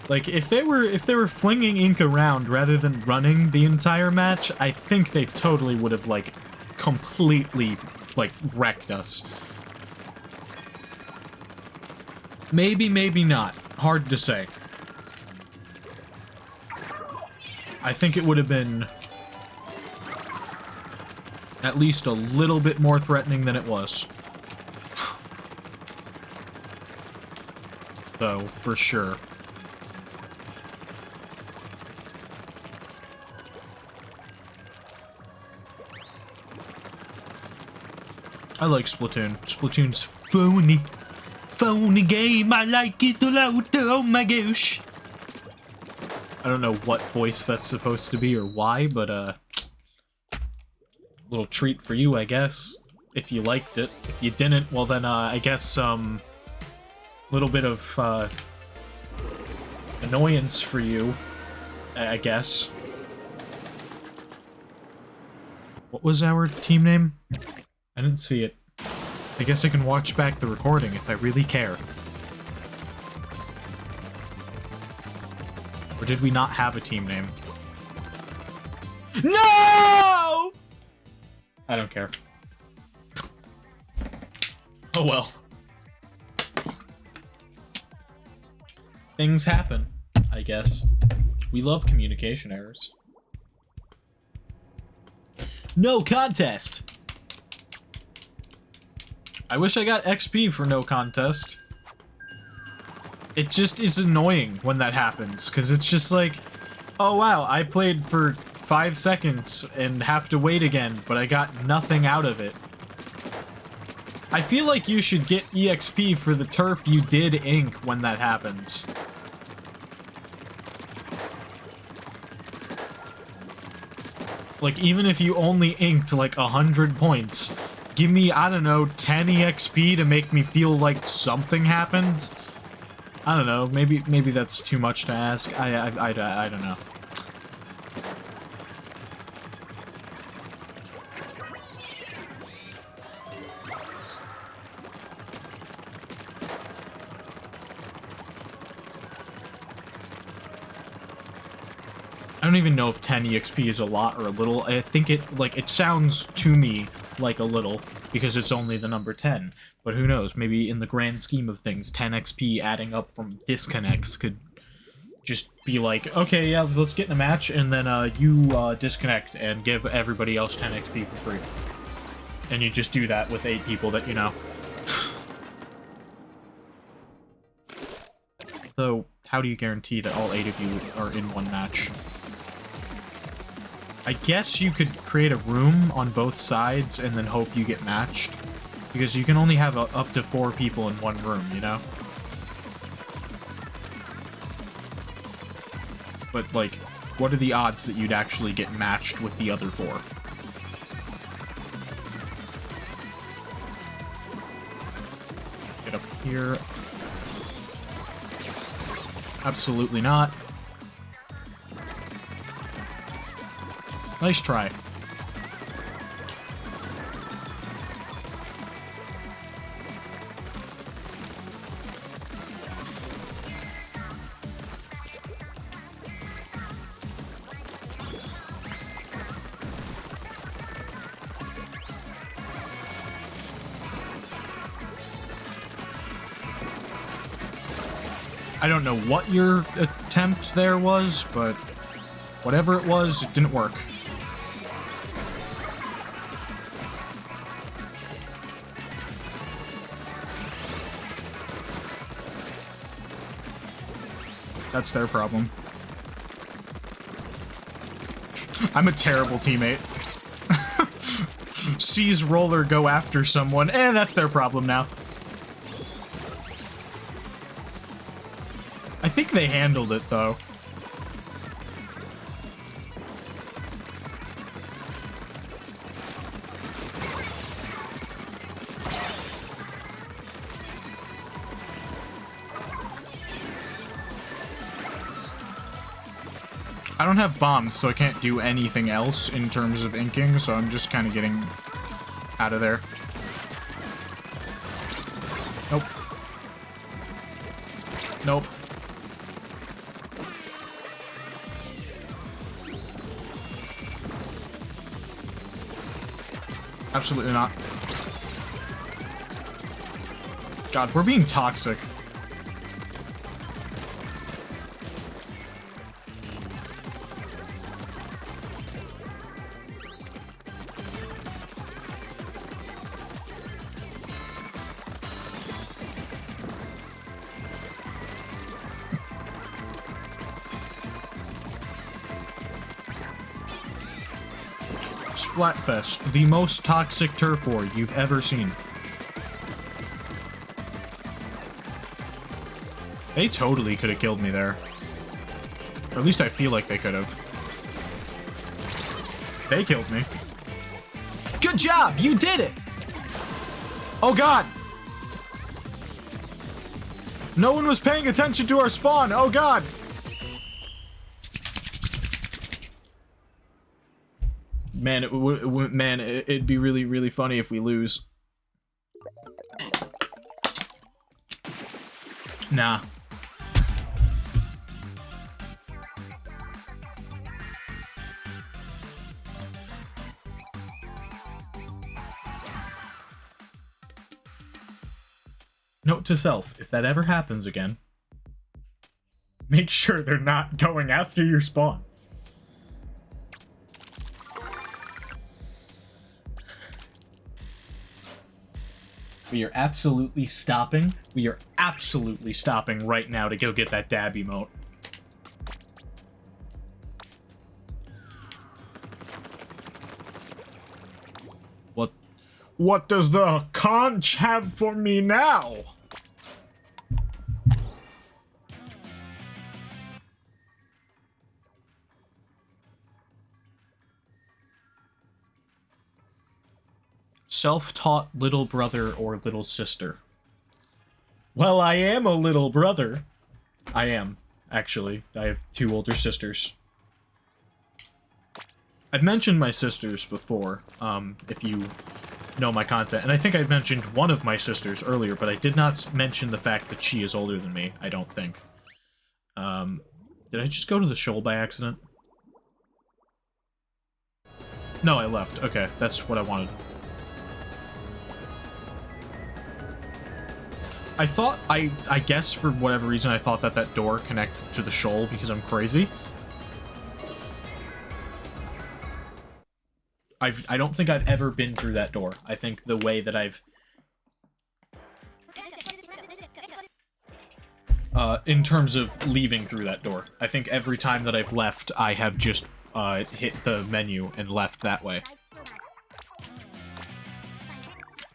Like, if they were flinging ink around rather than running the entire match, I think they totally would have, like, completely, like, wrecked us. Maybe, maybe not. Hard to say. I think it would have been at least a little bit more threatening than it was. Though, for sure. I like Splatoon. Splatoon's phony. Phony game, I like it a lot, oh my gosh. I don't know what voice that's supposed to be or why, but, little treat for you, I guess. If you liked it. If you didn't, well then, I guess, little bit of, annoyance for you, I guess. What was our team name? I didn't see it. I guess I can watch back the recording if I really care. Or did we not have a team name? No! I don't care. Oh well. Things happen, I guess. We love communication errors. No contest! I wish I got XP for no contest. It just is annoying when that happens, because it's just like, oh wow, I played for 5 seconds and have to wait again, but I got nothing out of it. I feel like you should get EXP for the turf you did ink when that happens. Like, even if you only inked like 100 points, give me, I don't know, 10 EXP to make me feel like something happened? I don't know, maybe that's too much to ask. I don't know. I don't even know if 10 EXP is a lot or a little. I think it sounds to me like a little, because it's only the number 10. But who knows, maybe in the grand scheme of things, 10 XP adding up from disconnects could just be like, okay, yeah, let's get in a match, and then you disconnect and give everybody else 10 XP for free. And you just do that with 8 people that you know. So, how do you guarantee that all 8 of you are in one match? I guess you could create a room on both sides and then hope you get matched. Because you can only have up to 4 people in one room, you know? But, like, what are the odds that you'd actually get matched with the other 4? Get up here. Absolutely not. Nice try. I don't know what your attempt there was, but whatever it was, it didn't work. That's their problem. I'm a terrible teammate. Sees roller go after someone, and that's their problem now. I think they handled it, though. I don't have bombs, so I can't do anything else in terms of inking, so I'm just kind of getting out of there. Nope. Nope. Absolutely not. God, we're being toxic. Splatfest, the most toxic turf war you've ever seen. They totally could have killed me there. Or at least I feel like they could have. They killed me. Good job! You did it! Oh god! No one was paying attention to our spawn! Oh god! Man, it'd be really, really funny if we lose. Nah. Note to self, if that ever happens again, make sure they're not going after your spawn. We are absolutely stopping. We are absolutely stopping right now to go get that dab emote. What does the conch have for me now? Self-taught little brother or little sister. Well, I am a little brother. I am, actually. I have 2 older sisters. I've mentioned my sisters before, if you know my content, and I think I mentioned one of my sisters earlier, but I did not mention the fact that she is older than me, I don't think. Did I just go to the shoal by accident? No, I left. Okay, that's what I wanted. I thought, I guess for whatever reason, I thought that that door connected to the shoal because I'm crazy. I don't think I've ever been through that door. I think the way that I've... in terms of leaving through that door. I think every time that I've left, I have just hit the menu and left that way.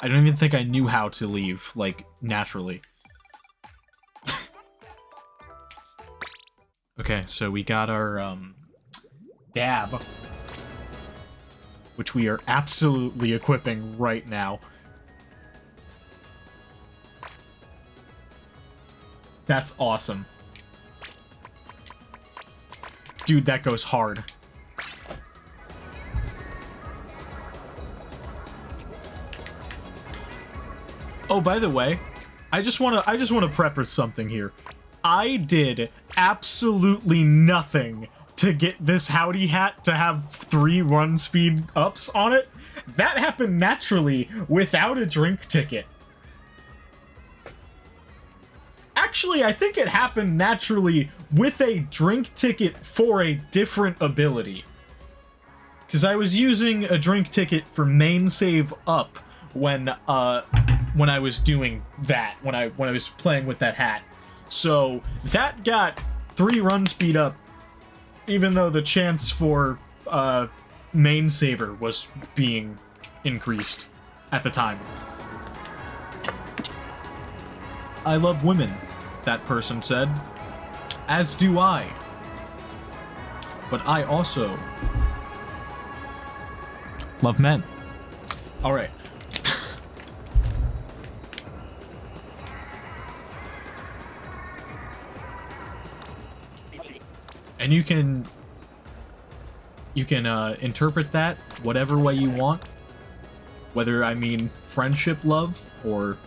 I don't even think I knew how to leave, like, naturally. Okay, so we got our, dab, which we are absolutely equipping right now. That's awesome. Dude, that goes hard. Oh, by the way, I just want to preface something here. I did absolutely nothing to get this Howdy hat to have 3 run speed ups on it. That happened naturally without a drink ticket. Actually, I think it happened naturally with a drink ticket for a different ability. Because I was using a drink ticket for main save up when I was doing that, when I was playing with that hat. So that got 3 run speed up, even though the chance for main saver was being increased at the time. I love women, that person said. As do I. But I also love men. Alright. And you can interpret that whatever way you want. Whether I mean friendship love or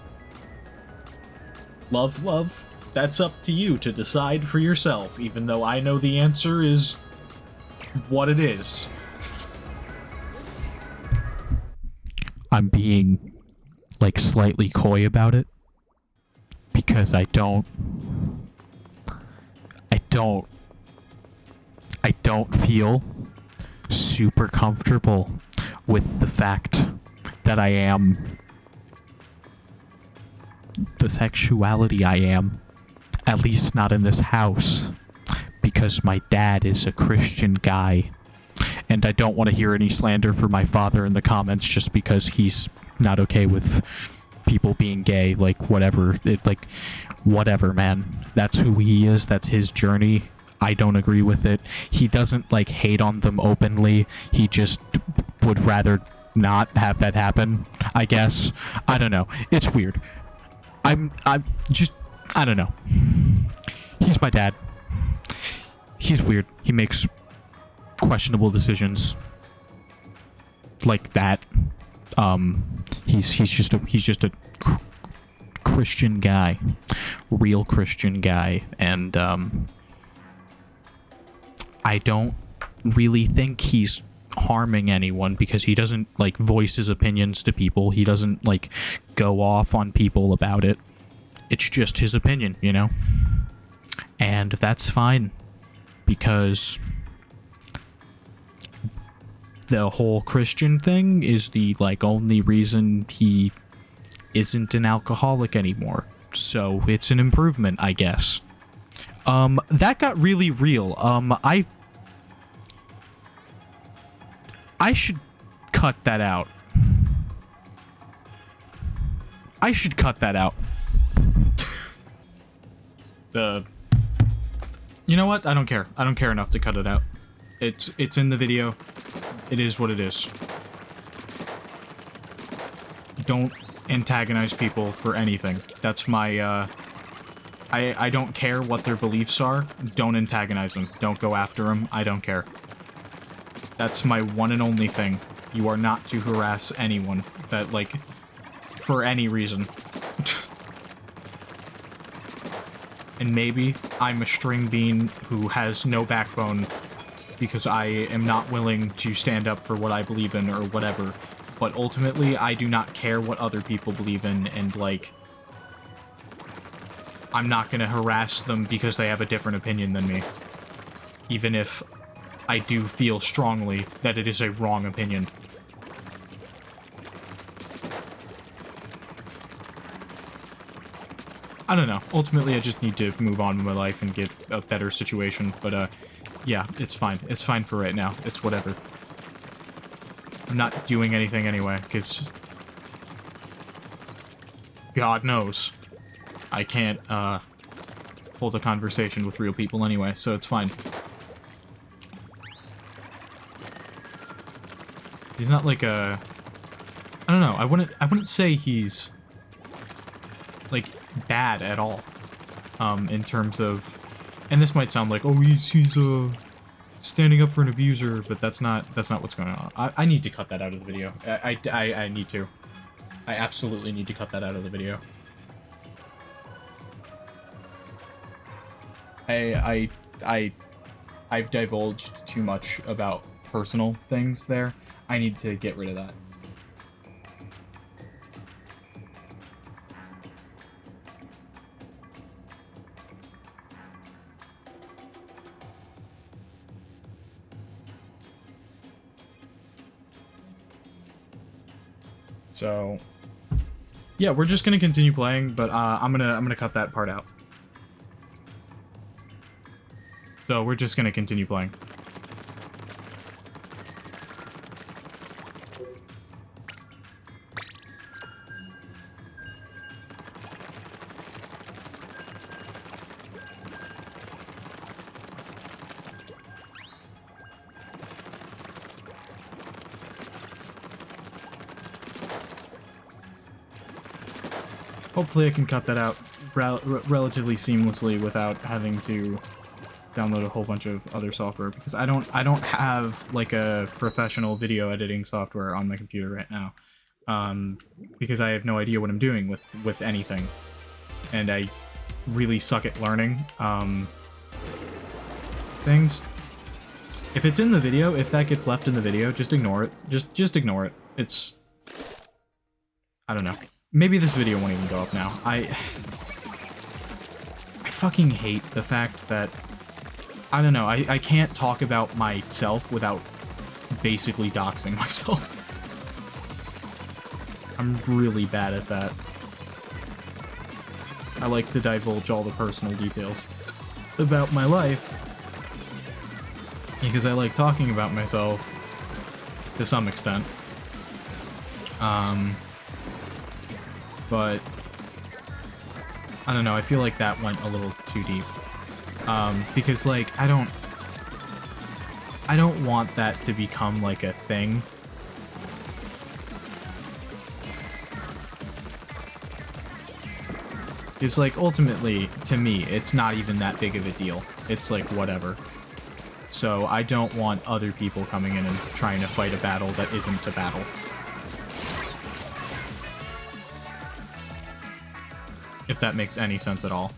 love, that's up to you to decide for yourself, even though I know the answer is what it is. I'm being, like, slightly coy about it, because I don't feel super comfortable with the fact that I am the sexuality I am, at least not in this house, because my dad is a Christian guy, and I don't want to hear any slander for my father in the comments just because he's not okay with people being gay. Like, whatever. Whatever, man. That's who he is. That's his journey. I don't agree with it. He doesn't, like, hate on them openly. He just would rather not have that happen, I guess. I don't know. It's weird. I'm just, I don't know. He's my dad. He's weird. He makes questionable decisions like that. He's just a Christian guy, real Christian guy, and I don't really think he's harming anyone because he doesn't, like, voice his opinions to people. He doesn't, like, go off on people about it. It's just his opinion, you know? And that's fine, because the whole Christian thing is the, like, only reason he isn't an alcoholic anymore. So it's an improvement, I guess. That got really real. I should cut that out. I should cut that out. You know what? I don't care. I don't care enough to cut it out. It's in the video. It is what it is. Don't antagonize people for anything. That's my, I don't care what their beliefs are. Don't antagonize them. Don't go after them. I don't care. That's my one and only thing. You are not to harass anyone that, like, for any reason. And maybe I'm a string bean who has no backbone because I am not willing to stand up for what I believe in or whatever. But ultimately, I do not care what other people believe in, and, like, I'm not gonna harass them because they have a different opinion than me. Even if I do feel strongly that it is a wrong opinion. I don't know. Ultimately, I just need to move on with my life and get a better situation. But, yeah, it's fine. It's fine for right now. It's whatever. I'm not doing anything anyway, because God knows I can't, hold a conversation with real people anyway, so it's fine. He's not like a... I don't know, I wouldn't say he's, like, bad at all. In terms of... And this might sound like, oh, he's standing up for an abuser, but that's not what's going on. I need to cut that out of the video. I need to. I absolutely need to cut that out of the video. I've divulged too much about personal things there. I need to get rid of that. So, yeah, we're just gonna continue playing, but I'm gonna cut that part out. So we're just gonna continue playing. Hopefully I can cut that out relatively seamlessly without having to download a whole bunch of other software, because I don't have like a professional video editing software on my computer right now, because I have no idea what I'm doing with anything, and I really suck at learning things. If it's in the video, if that gets left in the video, just ignore it. Just ignore it. It's, I don't know. Maybe this video won't even go up now. I fucking hate the fact that, I don't know, I can't talk about myself without basically doxing myself. I'm really bad at that. I like to divulge all the personal details about my life, because I like talking about myself to some extent. But I don't know, I feel like that went a little too deep. Because, like, I don't want that to become, like, a thing. It's, like, ultimately, to me, it's not even that big of a deal. It's, like, whatever. So, I don't want other people coming in and trying to fight a battle that isn't a battle. If that makes any sense at all.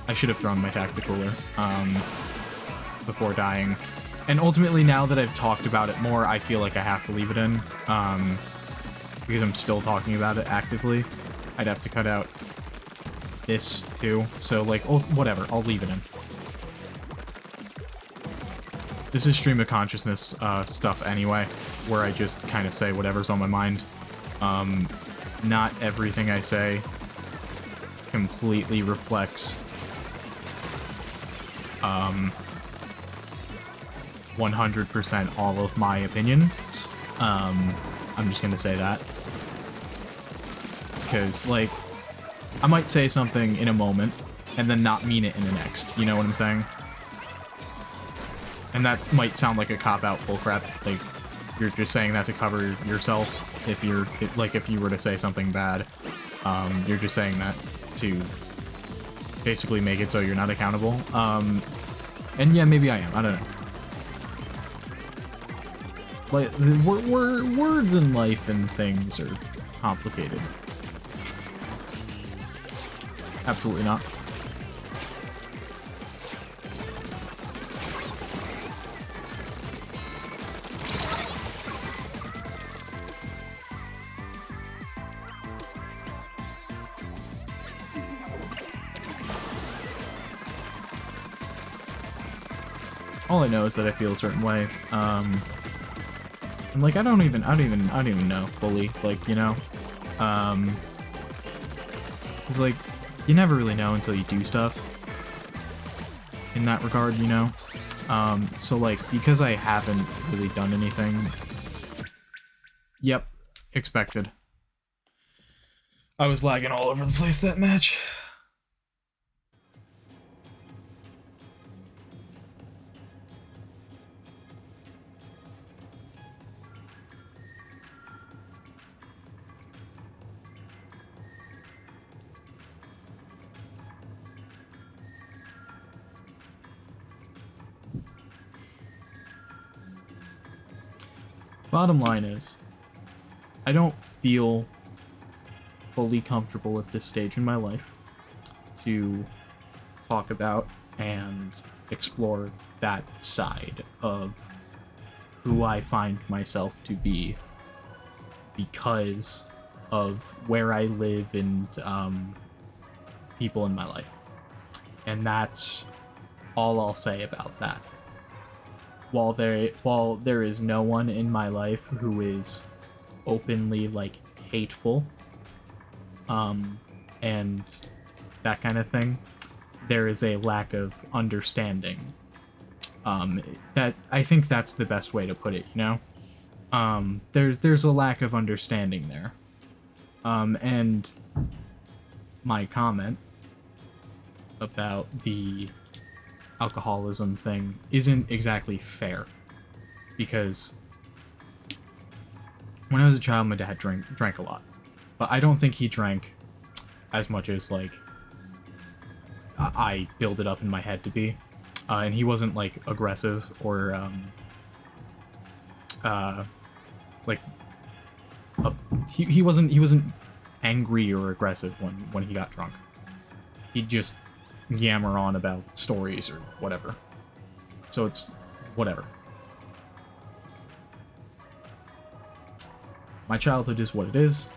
I should have thrown my tacticooler before dying. And ultimately, now that I've talked about it more, I feel like I have to leave it in. Because I'm still talking about it actively. I'd have to cut out this, too. So, like, whatever. I'll leave it in. This is stream of consciousness stuff anyway, where I just kind of say whatever's on my mind. Not everything I say completely reflects 100% all of my opinions. I'm just gonna say that. Because, like, I might say something in a moment and then not mean it in the next. You know what I'm saying? And that might sound like a cop-out bullcrap. Like, you're just saying that to cover yourself. If you were to say something bad, you're just saying that to basically make it so you're not accountable. And yeah, maybe I am. I don't know. Like, words in life and things are complicated. Absolutely not. All I know is that I feel a certain way. And like, I don't even know fully, like, you know? It's like, you never really know until you do stuff. In that regard, you know? So like, because I haven't really done anything... Yep, expected. I was lagging all over the place that match. Bottom line is, I don't feel fully comfortable at this stage in my life to talk about and explore that side of who I find myself to be because of where I live and people in my life. And that's all I'll say about that. While there is no one in my life who is openly, like, hateful, and that kind of thing, there is a lack of understanding. That I think that's the best way to put it, you know? There's a lack of understanding there. And my comment about the alcoholism thing isn't exactly fair, because when I was a child, my dad drank a lot, but I don't think he drank as much as, like, I build it up in my head to be, and he wasn't, like, aggressive or like he wasn't angry or aggressive when he got drunk. He'd just yammer on about stories or whatever. So it's whatever. My childhood is what it is.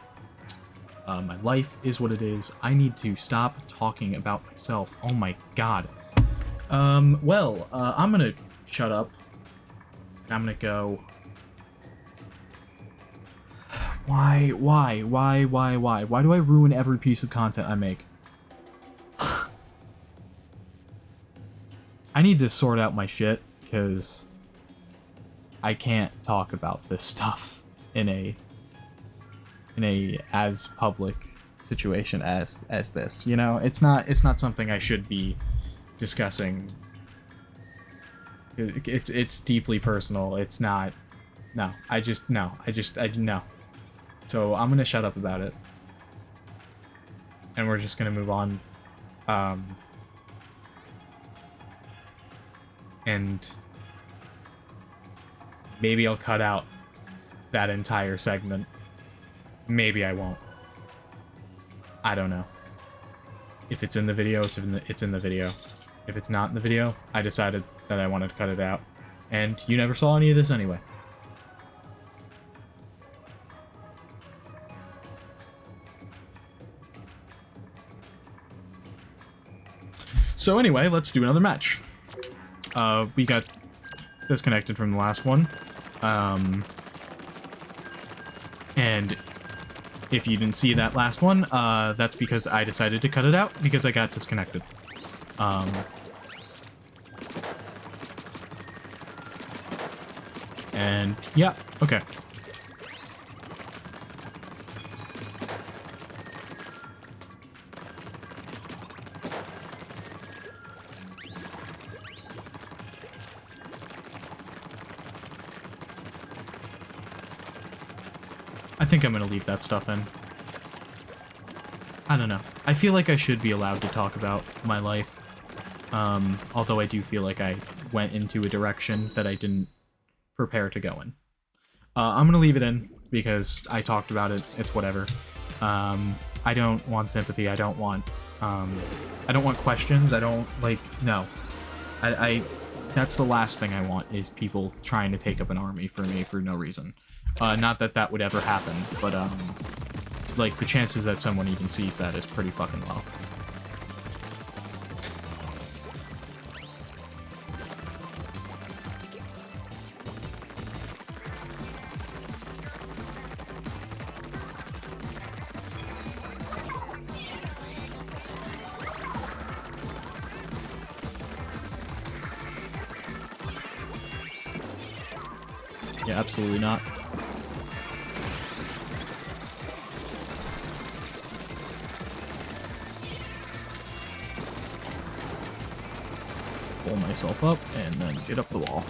My life is what it is. I need to stop talking about myself. Oh my god. Well, I'm gonna shut up. I'm gonna go. Why do I ruin every piece of content I make? I need to sort out my shit, because I can't talk about this stuff in a as public situation as this, you know? It's not something I should be discussing. It's deeply personal. It's not. No. No. So I'm gonna shut up about it, and we're just gonna move on. And maybe I'll cut out that entire segment. Maybe I won't. I don't know. If it's in the video, it's in the video. If it's not in the video, I decided that I wanted to cut it out. And you never saw any of this anyway. So anyway, let's do another match. We got disconnected from the last one. And if you didn't see that last one, that's because I decided to cut it out because I got disconnected. And yeah, okay. I think I'm gonna leave that stuff in. I don't know. I feel like I should be allowed to talk about my life. Although I do feel like I went into a direction that I didn't prepare to go in. I'm gonna leave it in because I talked about it. It's whatever. I don't want sympathy. I don't want questions. I don't, like, no. That's the last thing I want, is people trying to take up an army for me for no reason. Not that that would ever happen, but, like, the chances that someone even sees that is pretty fucking low. Yeah, absolutely not. Pull myself up and then get up the wall.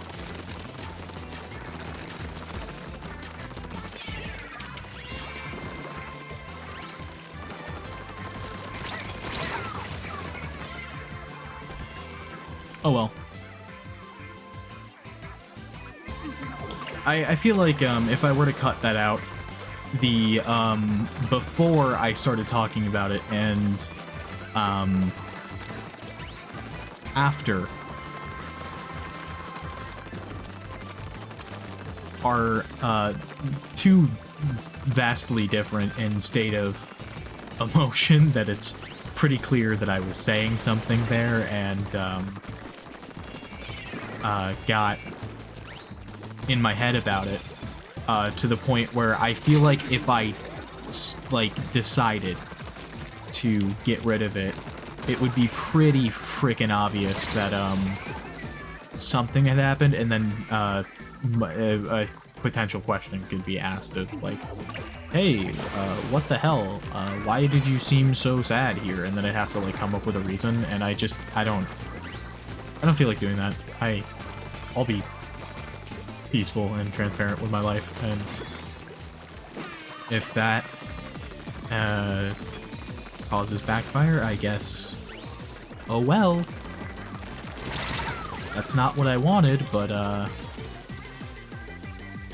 Oh well. I feel like if I were to cut that out, the before I started talking about it and after are too vastly different in state of emotion that it's pretty clear that I was saying something there and got in my head about it to the point where I feel like if I, like, decided to get rid of it, it would be pretty freaking obvious that, something had happened, and then, a potential question could be asked of, like, hey, what the hell? Why did you seem so sad here? And then I'd have to, like, come up with a reason, and I don't feel like doing that. I'll be peaceful and transparent with my life, and if that, causes backfire, I guess, oh well. That's not what I wanted, but,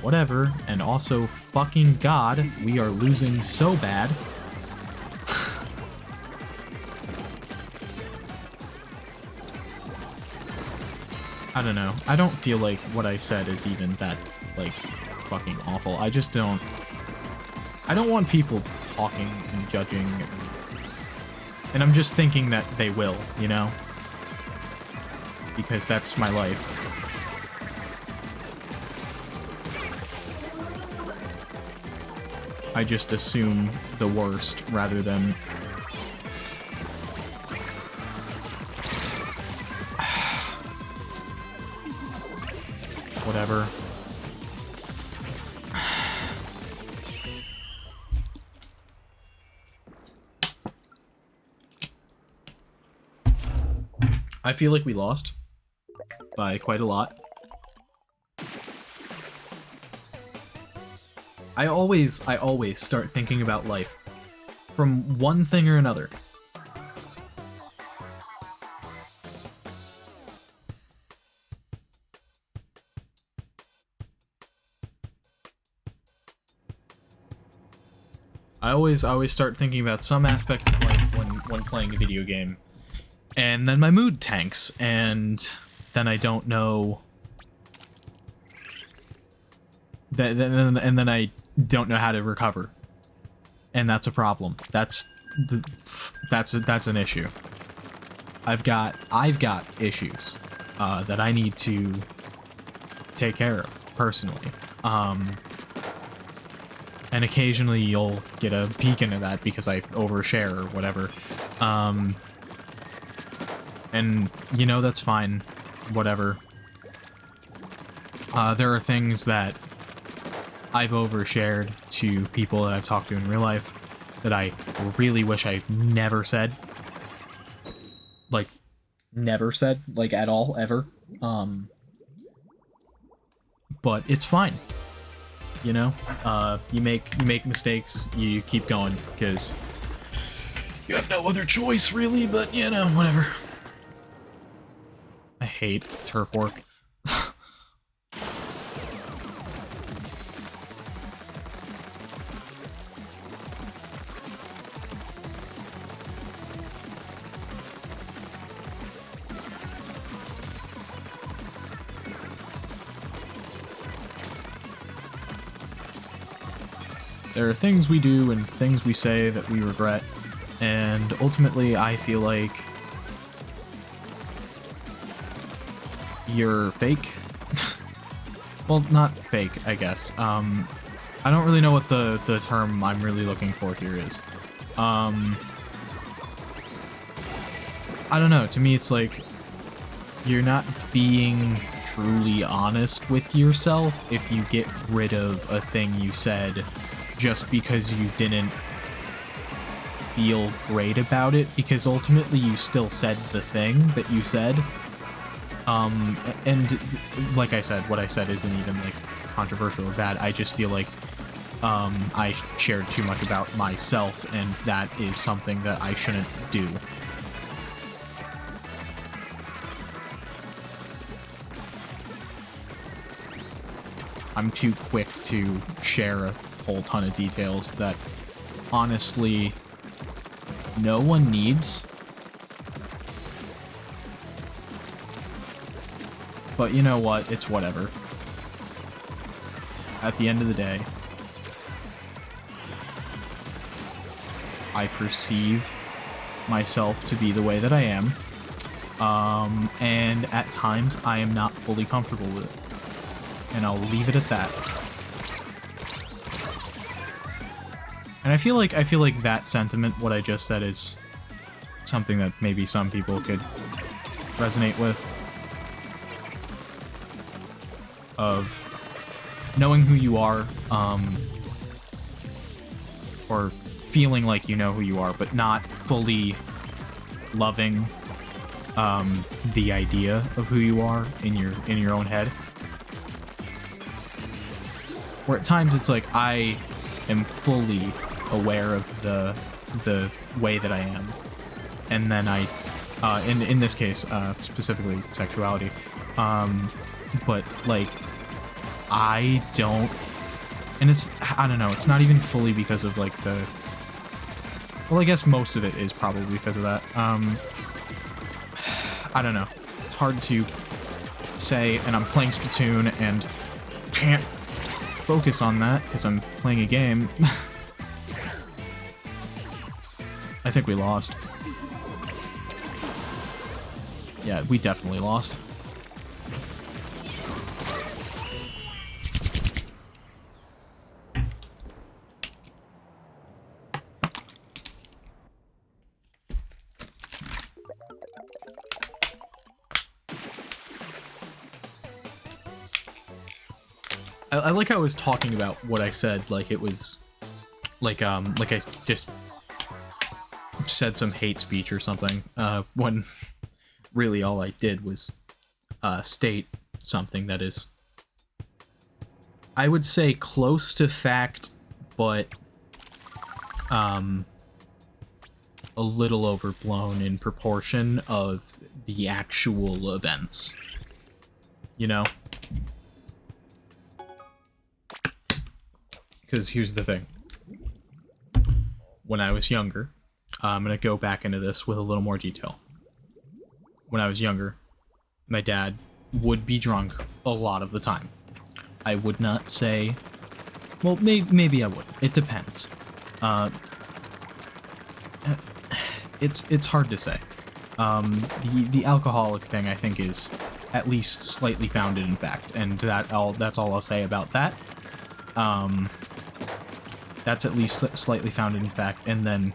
whatever. And also, fucking God, we are losing so bad. I don't know. I don't feel like what I said is even that, like, fucking awful. I just don't... I don't want people talking and judging. And I'm just thinking that they will, you know? Because that's my life. I just assume the worst rather than... whatever. I feel like we lost by quite a lot. I always start thinking about life from one thing or another. I always start thinking about some aspect of life when playing a video game. And then my mood tanks, and then I don't know... and then I don't know how to recover. And that's a problem. That's an issue. I've got issues that I need to take care of personally. And occasionally you'll get a peek into that because I overshare or whatever. And, you know, that's fine. Whatever. There are things that I've overshared to people that I've talked to in real life that I really wish I never said. Like, never said, like, at all, ever. But it's fine. You know? You make mistakes, you keep going, because you have no other choice, really, but, you know, whatever. I hate turf war. There are things we do and things we say that we regret, and ultimately I feel like you're fake. Well, not fake, I guess. I don't really know what the term I'm really looking for here is. I don't know, to me it's like you're not being truly honest with yourself if you get rid of a thing you said just because you didn't feel great about it, because ultimately you still said the thing that you said. And like I said, what I said isn't even like controversial or bad. I just feel like I shared too much about myself, and that is something that I shouldn't do. I'm too quick to share a whole ton of details that honestly no one needs. But you know what? It's whatever. At the end of the day, I perceive myself to be the way that I am. And at times I am not fully comfortable with it. And I'll leave it at that. And I feel like that sentiment, what I just said, is something that maybe some people could resonate with. Of knowing who you are, or feeling like you know who you are, but not fully loving the idea of who you are in your own head. Where at times it's like I am fully aware of the way that I am, and then I, in this case, specifically sexuality, but like I don't, and I don't know, it's not even fully because of like the, well, I guess most of it is probably because of that. I don't know. It's hard to say, and I'm playing Splatoon and can't focus on that because I'm playing a game. I think we lost. Yeah, we definitely lost. I like how I was talking about what I said, like it was, like I just said some hate speech or something, when really all I did was, state something that is, I would say close to fact, but, a little overblown in proportion of the actual events, you know? Because here's the thing. When I was younger, I'm going to go back into this with a little more detail. When I was younger, my dad would be drunk a lot of the time. I would not say... Well, maybe I would. It depends. It's hard to say. The alcoholic thing, I think, is at least slightly founded in fact, and that's all I'll say about that. That's at least slightly founded in fact, and then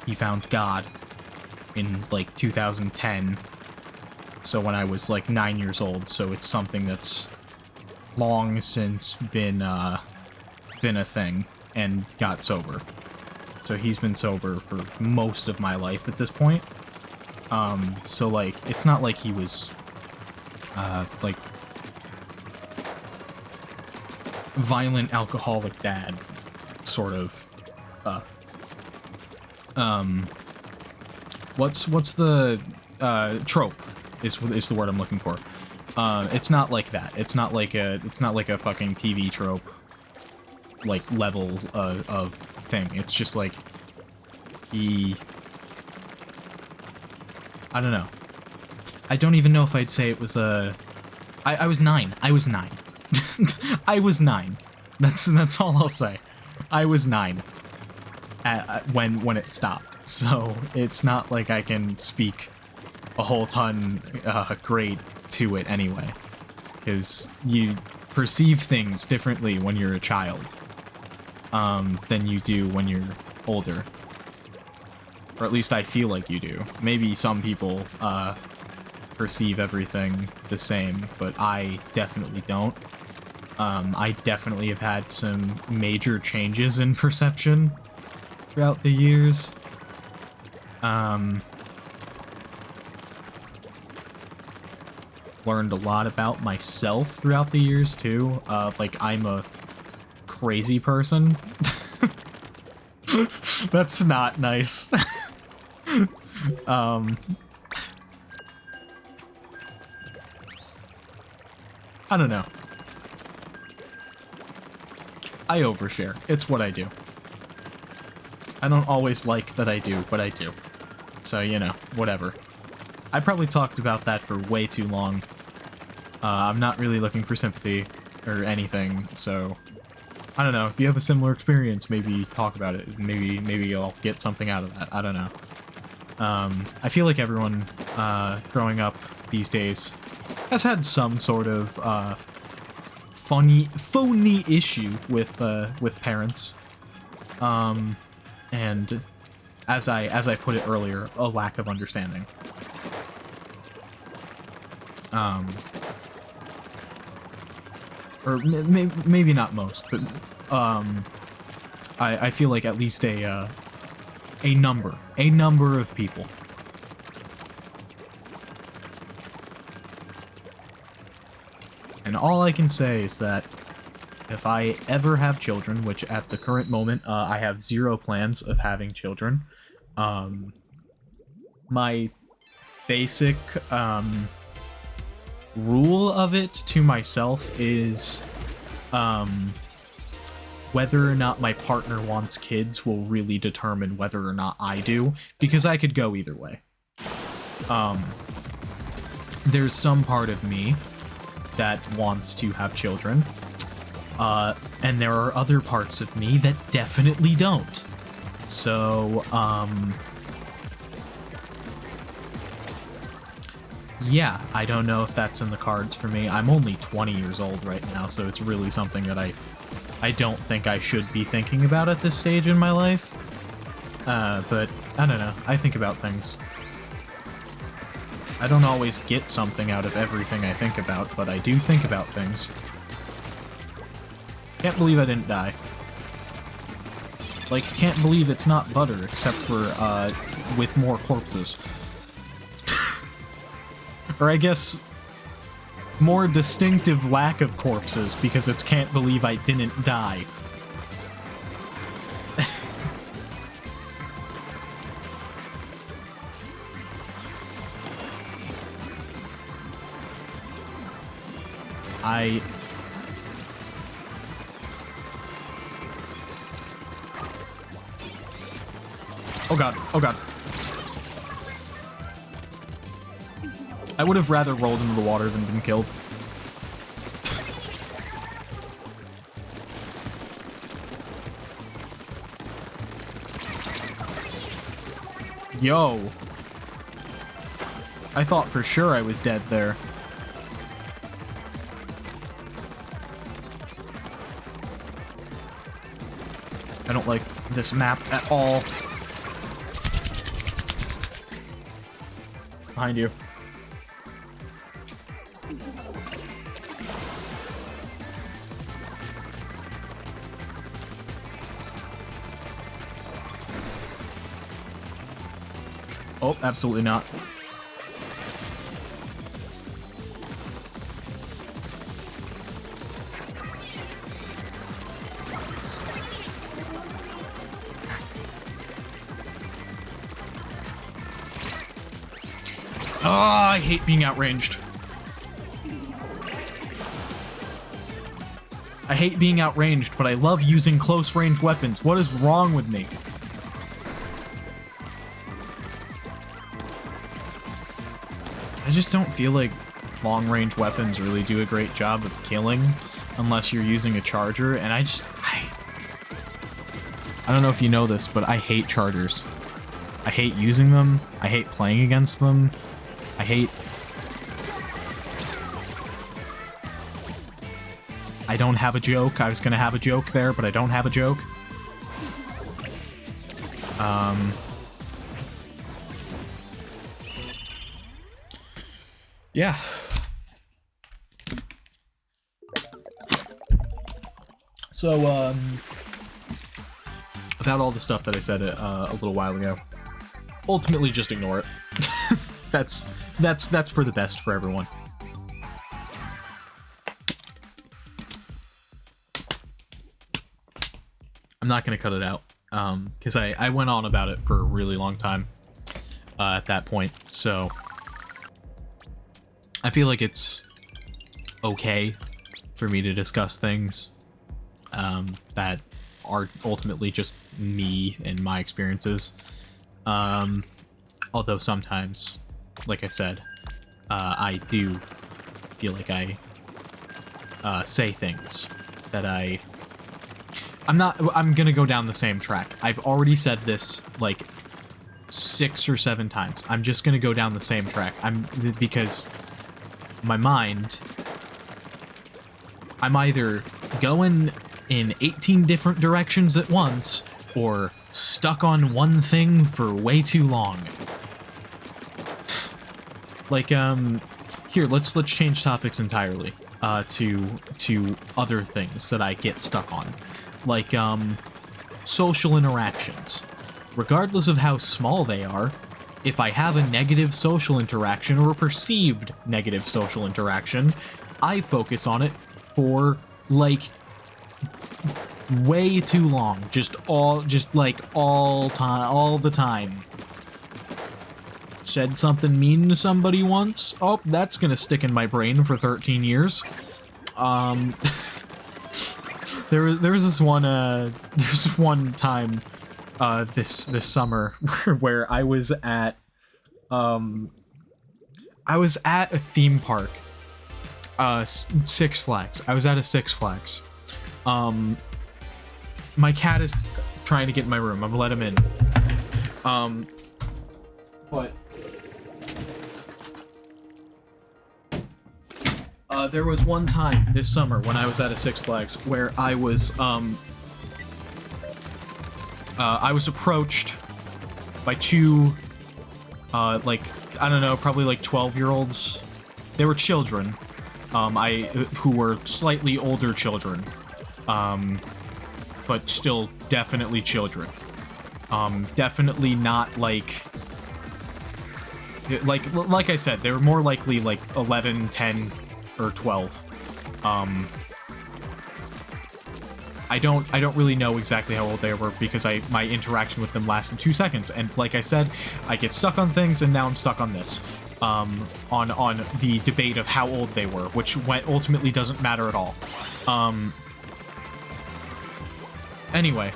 he found God in, like, 2010, so when I was, like, 9 years old, so it's something that's long since been a thing, and got sober. So he's been sober for most of my life at this point. So, like, it's not like he was, like, violent alcoholic dad, sort of, what's the, trope, is the word I'm looking for. It's not like that. It's not like a fucking TV trope, like, level, of thing. It's just like, I don't know. I don't even know if I'd say it was I was 9. I was 9. I was 9. That's all I'll say. I was 9 when it stopped. So it's not like I can speak a whole ton great to it anyway, because you perceive things differently when you're a child than you do when you're older. Or at least I feel like you do. Maybe some people perceive everything the same, but I definitely don't. I definitely have had some major changes in perception throughout the years. Learned a lot about myself throughout the years, too. Like, I'm a crazy person. That's not nice. I don't know. I overshare. It's what I do. I don't always like that I do, but I do. So, you know, whatever. I probably talked about that for way too long. I'm not really looking for sympathy or anything, so... I don't know. If you have a similar experience, maybe talk about it. Maybe I'll get something out of that. I don't know. I feel like everyone growing up these days has had some sort of phony issue with parents. and as I put it earlier, a lack of understanding. Or maybe not most, but I feel like at least a number of people. And all I can say is that if I ever have children, which at the current moment I have zero plans of having children, my basic rule of it to myself is whether or not my partner wants kids will really determine whether or not I do, because I could go either way. There's some part of me that wants to have children, and there are other parts of me that definitely don't. So, yeah, I don't know if that's in the cards for me. I'm only 20 years old right now, so it's really something that I don't think I should be thinking about at this stage in my life. But, I don't know, I think about things. I don't always get something out of everything I think about, but I do think about things. Can't believe I didn't die. Like, can't believe it's not butter, except for, with more corpses. Or I guess, more distinctive lack of corpses, because it's can't believe I didn't die. Oh god, oh god. I would have rather rolled into the water than been killed. Yo. I thought for sure I was dead there. I don't like this map at all. Behind you. Oh, absolutely not. Oh, I hate being outranged. I hate being outranged, but I love using close-range weapons. What is wrong with me? I just don't feel like long-range weapons really do a great job of killing unless you're using a charger, and I don't know if you know this, but I hate chargers. I hate using them. I hate playing against them. I don't have a joke. I was gonna have a joke there, but I don't have a joke. Yeah. So, about all the stuff that I said a little while ago, ultimately just ignore it. That's for the best for everyone. I'm not gonna cut it out, because I went on about it for a really long time at that point, so I feel like it's okay for me to discuss things that are ultimately just me and my experiences. Although sometimes, like I said, I do feel like I say things that I'm gonna go down the same track. I've already said this like 6 or 7 times. I'm just gonna go down the same track. Because my mind, I'm either going in 18 different directions at once, or stuck on one thing for way too long. Like, here, let's change topics entirely, to other things that I get stuck on. Like, social interactions. Regardless of how small they are, if I have a negative social interaction or a perceived negative social interaction, I focus on it for, like, way too long. All the time. Said something mean to somebody once. Oh, that's gonna stick in my brain for 13 years. There was this one time this summer where I was at a theme park, Six Flags. I was at a Six Flags. My cat is trying to get in my room. I'm gonna let him in. But there was one time this summer when I was at a Six Flags where I was approached by two, like, I don't know, probably like 12-year-olds. They were children, who were slightly older children, but still definitely children. Definitely not like I said, they were more likely like 11, 10, or 12. I don't really know exactly how old they were because my interaction with them lasted 2 seconds, and like I said, I get stuck on things, and now I'm stuck on this, on the debate of how old they were, which ultimately doesn't matter at all. Anyway,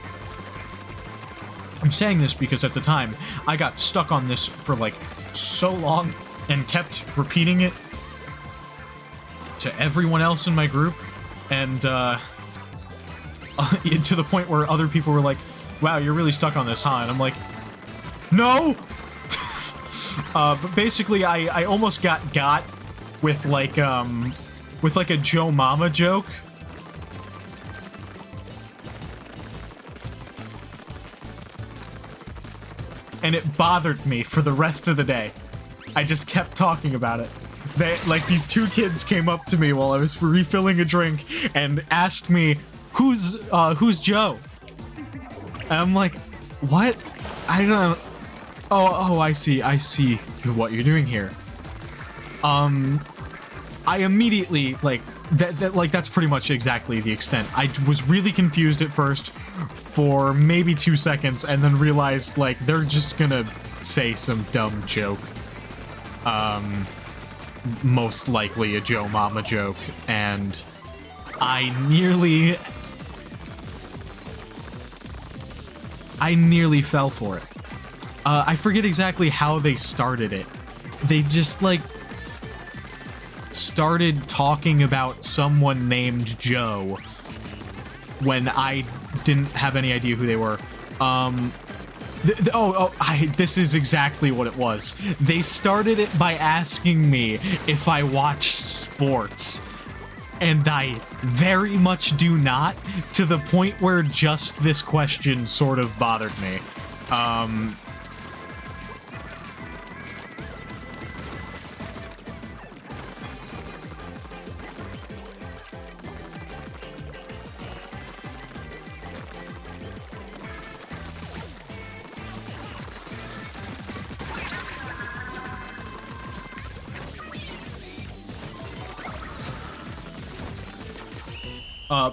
I'm saying this because at the time I got stuck on this for like so long and kept repeating it to everyone else in my group, and to the point where other people were like, wow, you're really stuck on this, huh? And I'm like, no! But basically, I almost got with like a Joe Mama joke. And it bothered me for the rest of the day. I just kept talking about it. These two kids came up to me while I was refilling a drink and asked me, who's Joe? And I'm like, what? I don't... Oh, I see what you're doing here. I immediately, that's pretty much exactly the extent. I was really confused at first for maybe 2 seconds, and then realized, like, they're just gonna say some dumb joke. Most likely a Joe Mama joke, and I nearly fell for it. I forget exactly how they started it. They just, like, started talking about someone named Joe when I didn't have any idea who they were. This is exactly what it was. They started it by asking me if I watched sports. And I very much do not, to the point where just this question sort of bothered me.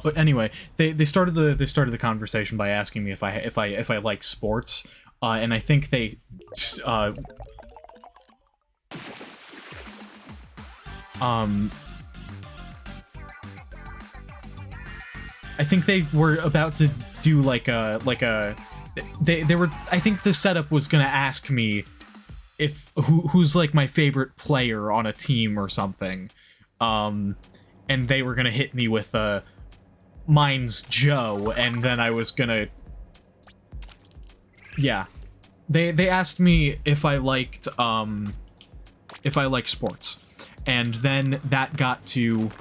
But anyway, they started the conversation by asking me if I like sports, and I think they I think they were about to do they were, I think the setup was gonna ask me if who's like my favorite player on a team or something, and they were gonna hit me with mine's Joe, and then I was gonna... Yeah. They asked me if I liked sports. And then that got to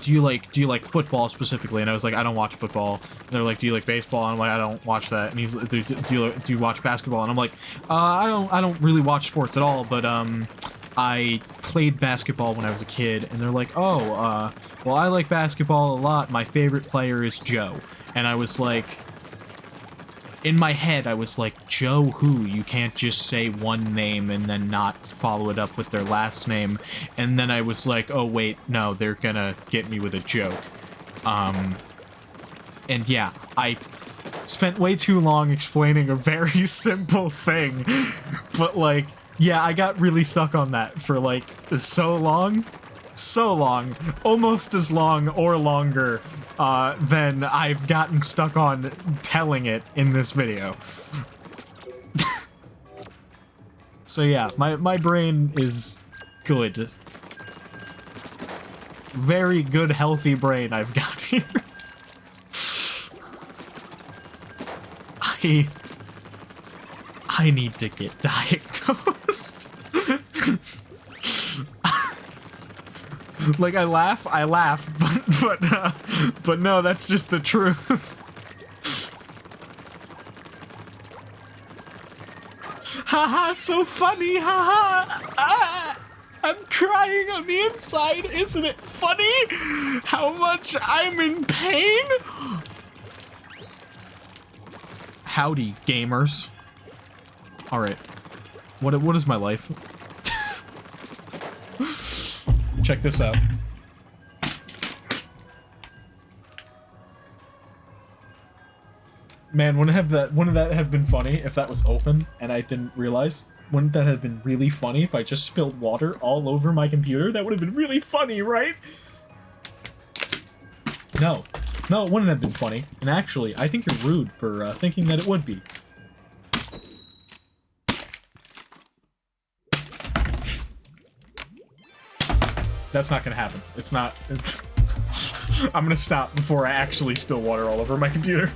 do you like football specifically? And I was like, I don't watch football. And they're like, do you like baseball? And I'm like, I don't watch that. And he's like, do you watch basketball? And I'm like, I don't really watch sports at all, but I played basketball when I was a kid. And they're like, oh, well, I like basketball a lot. My favorite player is Joe. And I was like, in my head, I was like, Joe who? You can't just say one name and then not follow it up with their last name. And then I was like, oh wait, no, they're gonna get me with a joke. And yeah, I spent way too long explaining a very simple thing. But like, yeah, I got really stuck on that for like so long, almost as long or longer than I've gotten stuck on telling it in this video. So yeah, my brain is good. Very good, healthy brain I've got here. I need to get diagnosed. Like, I laugh, but no, that's just the truth. Haha, so funny, haha. I'm crying on the inside, isn't it funny? How much I'm in pain? Howdy, gamers. Alright. What is my life? Check this out. Man, wouldn't that have been funny if that was open and I didn't realize? Wouldn't that have been really funny if I just spilled water all over my computer? That would have been really funny, right? No. No, it wouldn't have been funny. And actually, I think you're rude for thinking that it would be. That's not gonna happen. It's not... I'm gonna stop before I actually spill water all over my computer.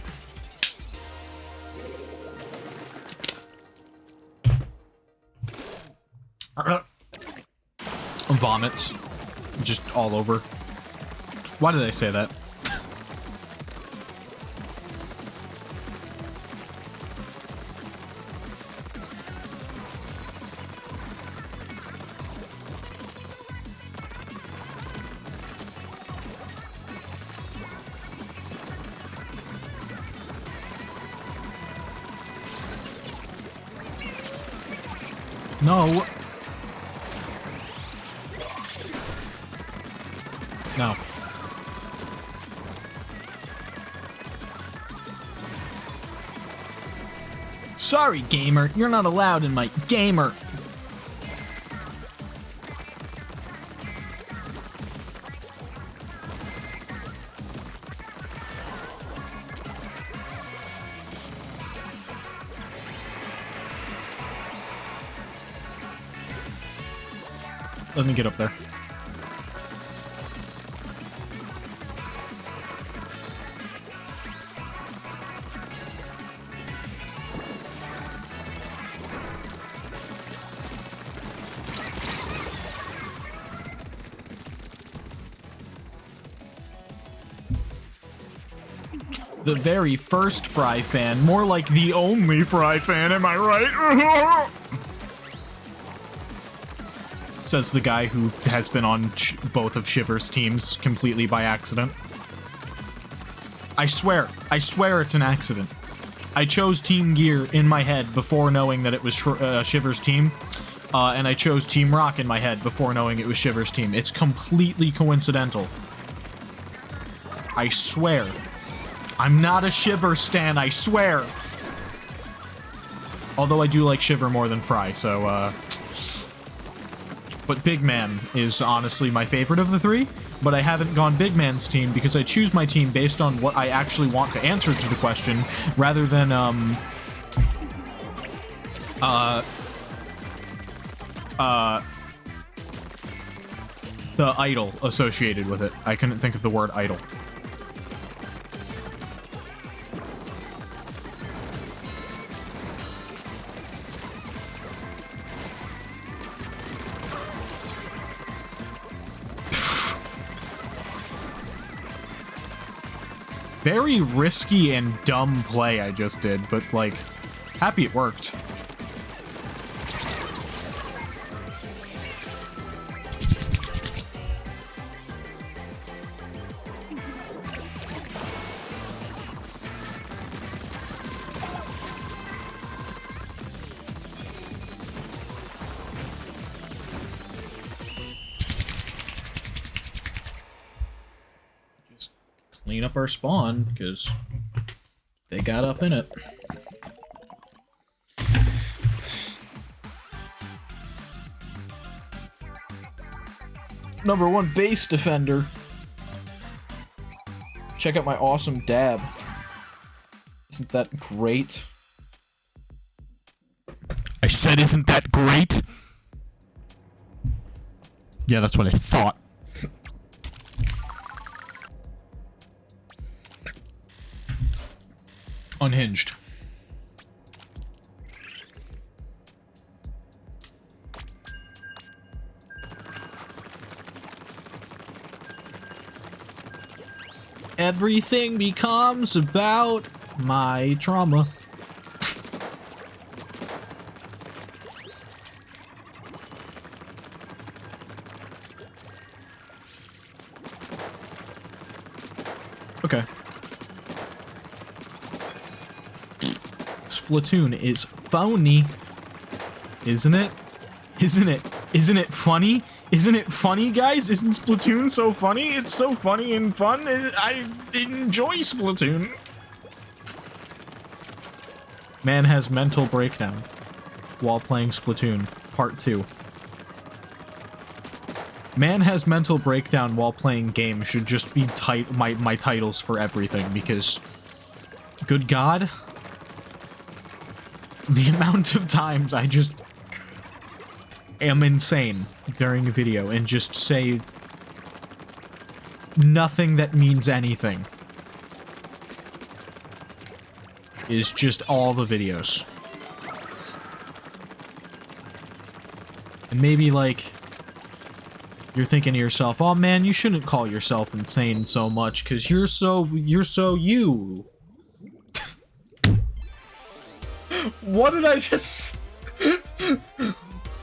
Vomits. Just all over. Why did I say that? No. No. Sorry, gamer. You're not allowed in my gamer. Let me get up there. The very first Fry fan, more like the only Fry fan, am I right? Says the guy who has been on both of Shiver's teams completely by accident. I swear it's an accident. I chose Team Gear in my head before knowing that it was Shiver's team, and I chose Team Rock in my head before knowing it was Shiver's team. It's completely coincidental. I swear. I'm not a Shiver stan, I swear! Although I do like Shiver more than Fry, so, But Big Man is honestly my favorite of the three, but I haven't gone Big Man's team because I choose my team based on what I actually want to answer to the question, rather than, the idol associated with it. I couldn't think of the word idol. Very risky and dumb play I just did, but, like, happy it worked. Clean up our spawn, because they got up in it. #1 base defender. Check out my awesome dab. Isn't that great? I said, isn't that great? Yeah, that's what I thought. Unhinged. Everything becomes about my trauma. Okay. Splatoon is phony. Isn't it? Isn't it? Isn't it funny? Isn't it funny, guys? Isn't Splatoon so funny? It's so funny and fun. I enjoy Splatoon. Man has mental breakdown while playing Splatoon, Part 2. Man has mental breakdown while playing game should just be my titles for everything, because good God, the amount of times I just am insane during a video and just say nothing that means anything is just all the videos. And maybe, like, you're thinking to yourself, oh man, you shouldn't call yourself insane so much, because you're so you. What did I just...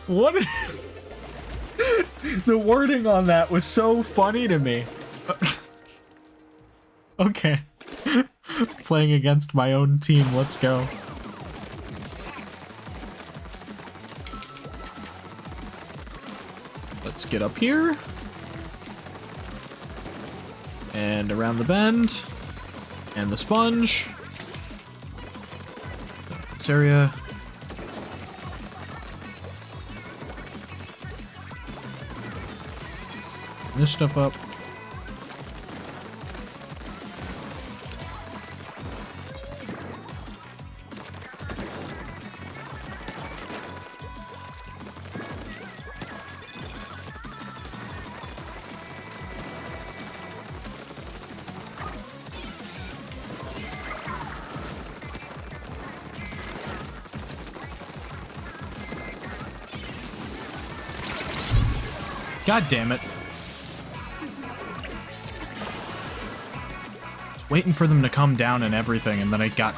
What? The wording on that was so funny to me. Okay. Playing against my own team, let's go. Let's get up here. And around the bend. And the sponge. This area. This stuff up. God damn it. Just waiting for them to come down and everything, and then I got.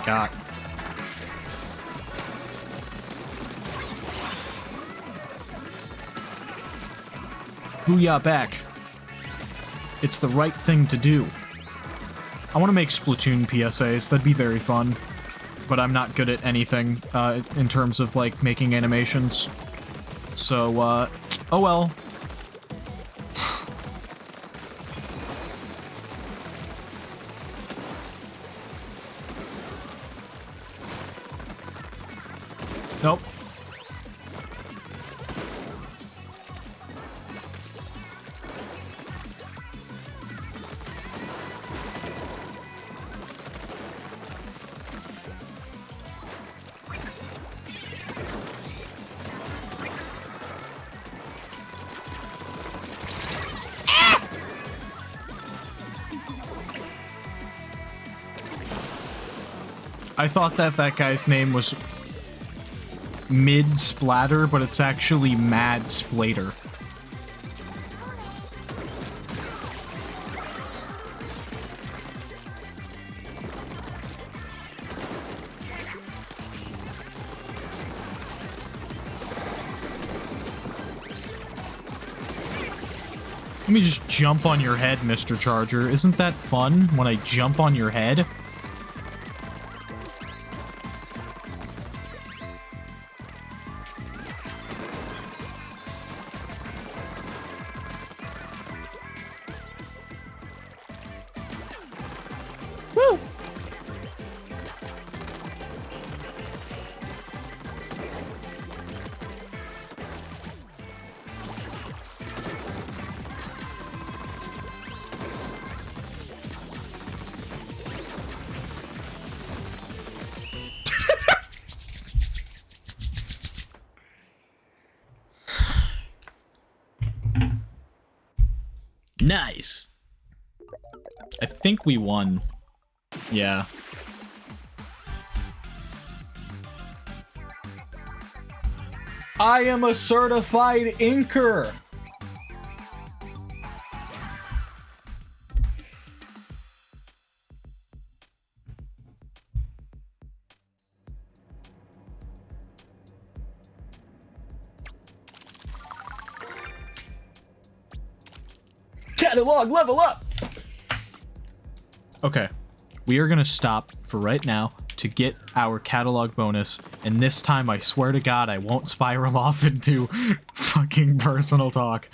Booyah back. It's the right thing to do. I want to make Splatoon PSAs. That'd be very fun. But I'm not good at anything in terms of, like, making animations. So, oh well. Nope. I thought that guy's name was Mid Splatter, but it's actually Mad Splater. Let me just jump on your head, Mr. Charger. Isn't that fun when I jump on your head? Woo! Nice. I think we won. Yeah. I am a certified inker. Catalog level up! Okay, we are gonna stop for right now to get our catalog bonus, and this time I swear to God I won't spiral off into fucking personal talk.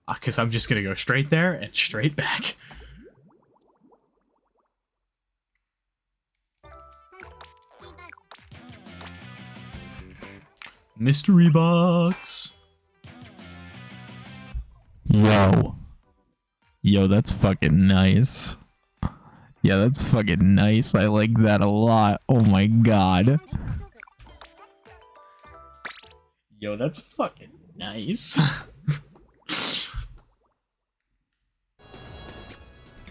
Because I'm just gonna go straight there and straight back. Mystery box. Yo, that's fucking nice. Yeah, that's fucking nice. I like that a lot. Oh my god. Yo, that's fucking nice.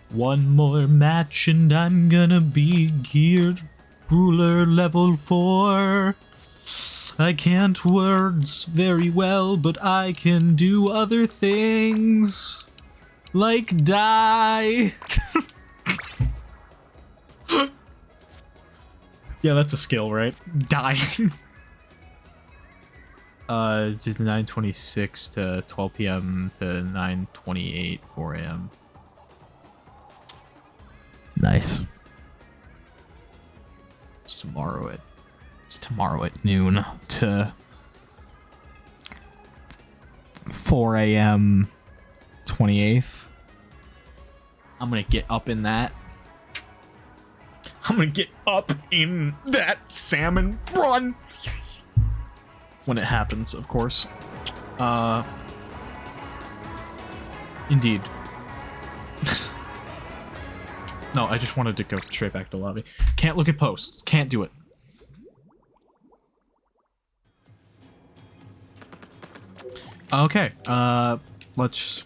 One more match and I'm gonna be geared ruler level 4. I can't words very well, but I can do other things. Like die. Yeah, that's a skill, right? Dying. It's 9:26 to 12 p.m. to 9:28, 4 a.m. Nice. It's tomorrow at noon to 4 a.m. 28th. I'm gonna get up in that. I'm gonna get up in that salmon run. When it happens, of course. Indeed. No, I just wanted to go straight back to the lobby. Can't look at posts. Can't do it. Okay, let's...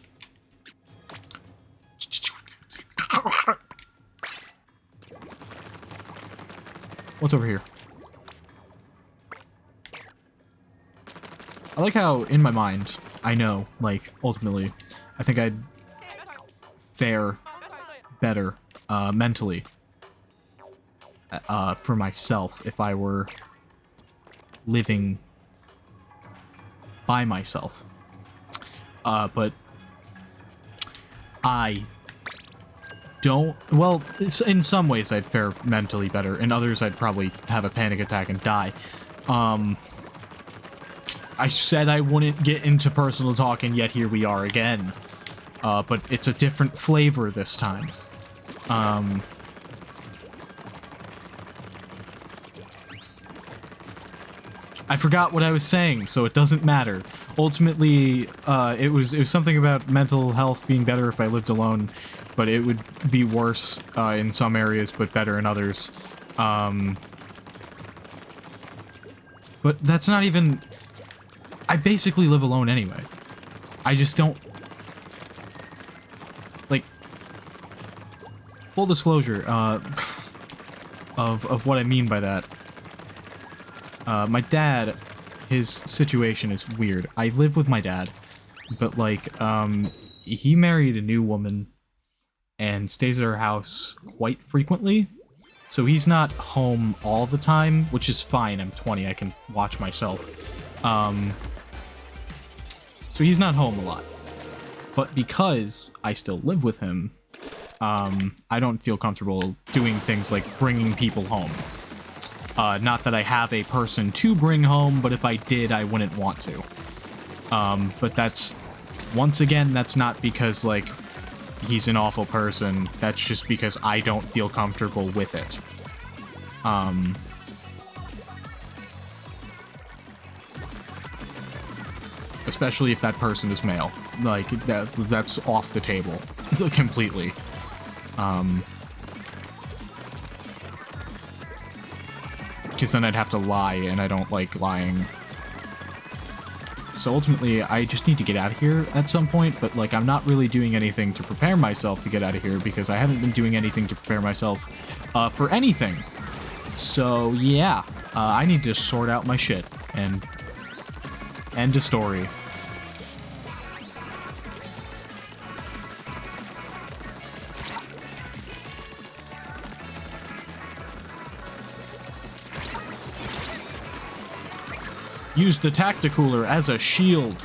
What's over here? I like how, in my mind, I know, like, ultimately, I think I'd fare better, mentally, for myself if I were living by myself. But I don't... Well, in some ways I'd fare mentally better. In others, I'd probably have a panic attack and die. I said I wouldn't get into personal talk, and yet here we are again. But it's a different flavor this time. I forgot what I was saying, so it doesn't matter. Ultimately, it was something about mental health being better if I lived alone, but it would be worse in some areas, but better in others. But that's not even... I basically live alone anyway. I just don't... Like... Full disclosure, of what I mean by that. My dad, his situation is weird. I live with my dad, but, like, he married a new woman and stays at her house quite frequently. So he's not home all the time, which is fine. I'm 20, I can watch myself. So he's not home a lot. But because I still live with him, I don't feel comfortable doing things like bringing people home. Not that I have a person to bring home, but if I did, I wouldn't want to. But that's, once again, that's not because, like, he's an awful person. That's just because I don't feel comfortable with it. Especially if that person is male. Like, that's off the table. Completely. Because then I'd have to lie, and I don't like lying. So ultimately, I just need to get out of here at some point, but, like, I'm not really doing anything to prepare myself to get out of here, because I haven't been doing anything to prepare myself for anything. So, yeah. I need to sort out my shit, and end of story. Use the Tacticooler as a shield.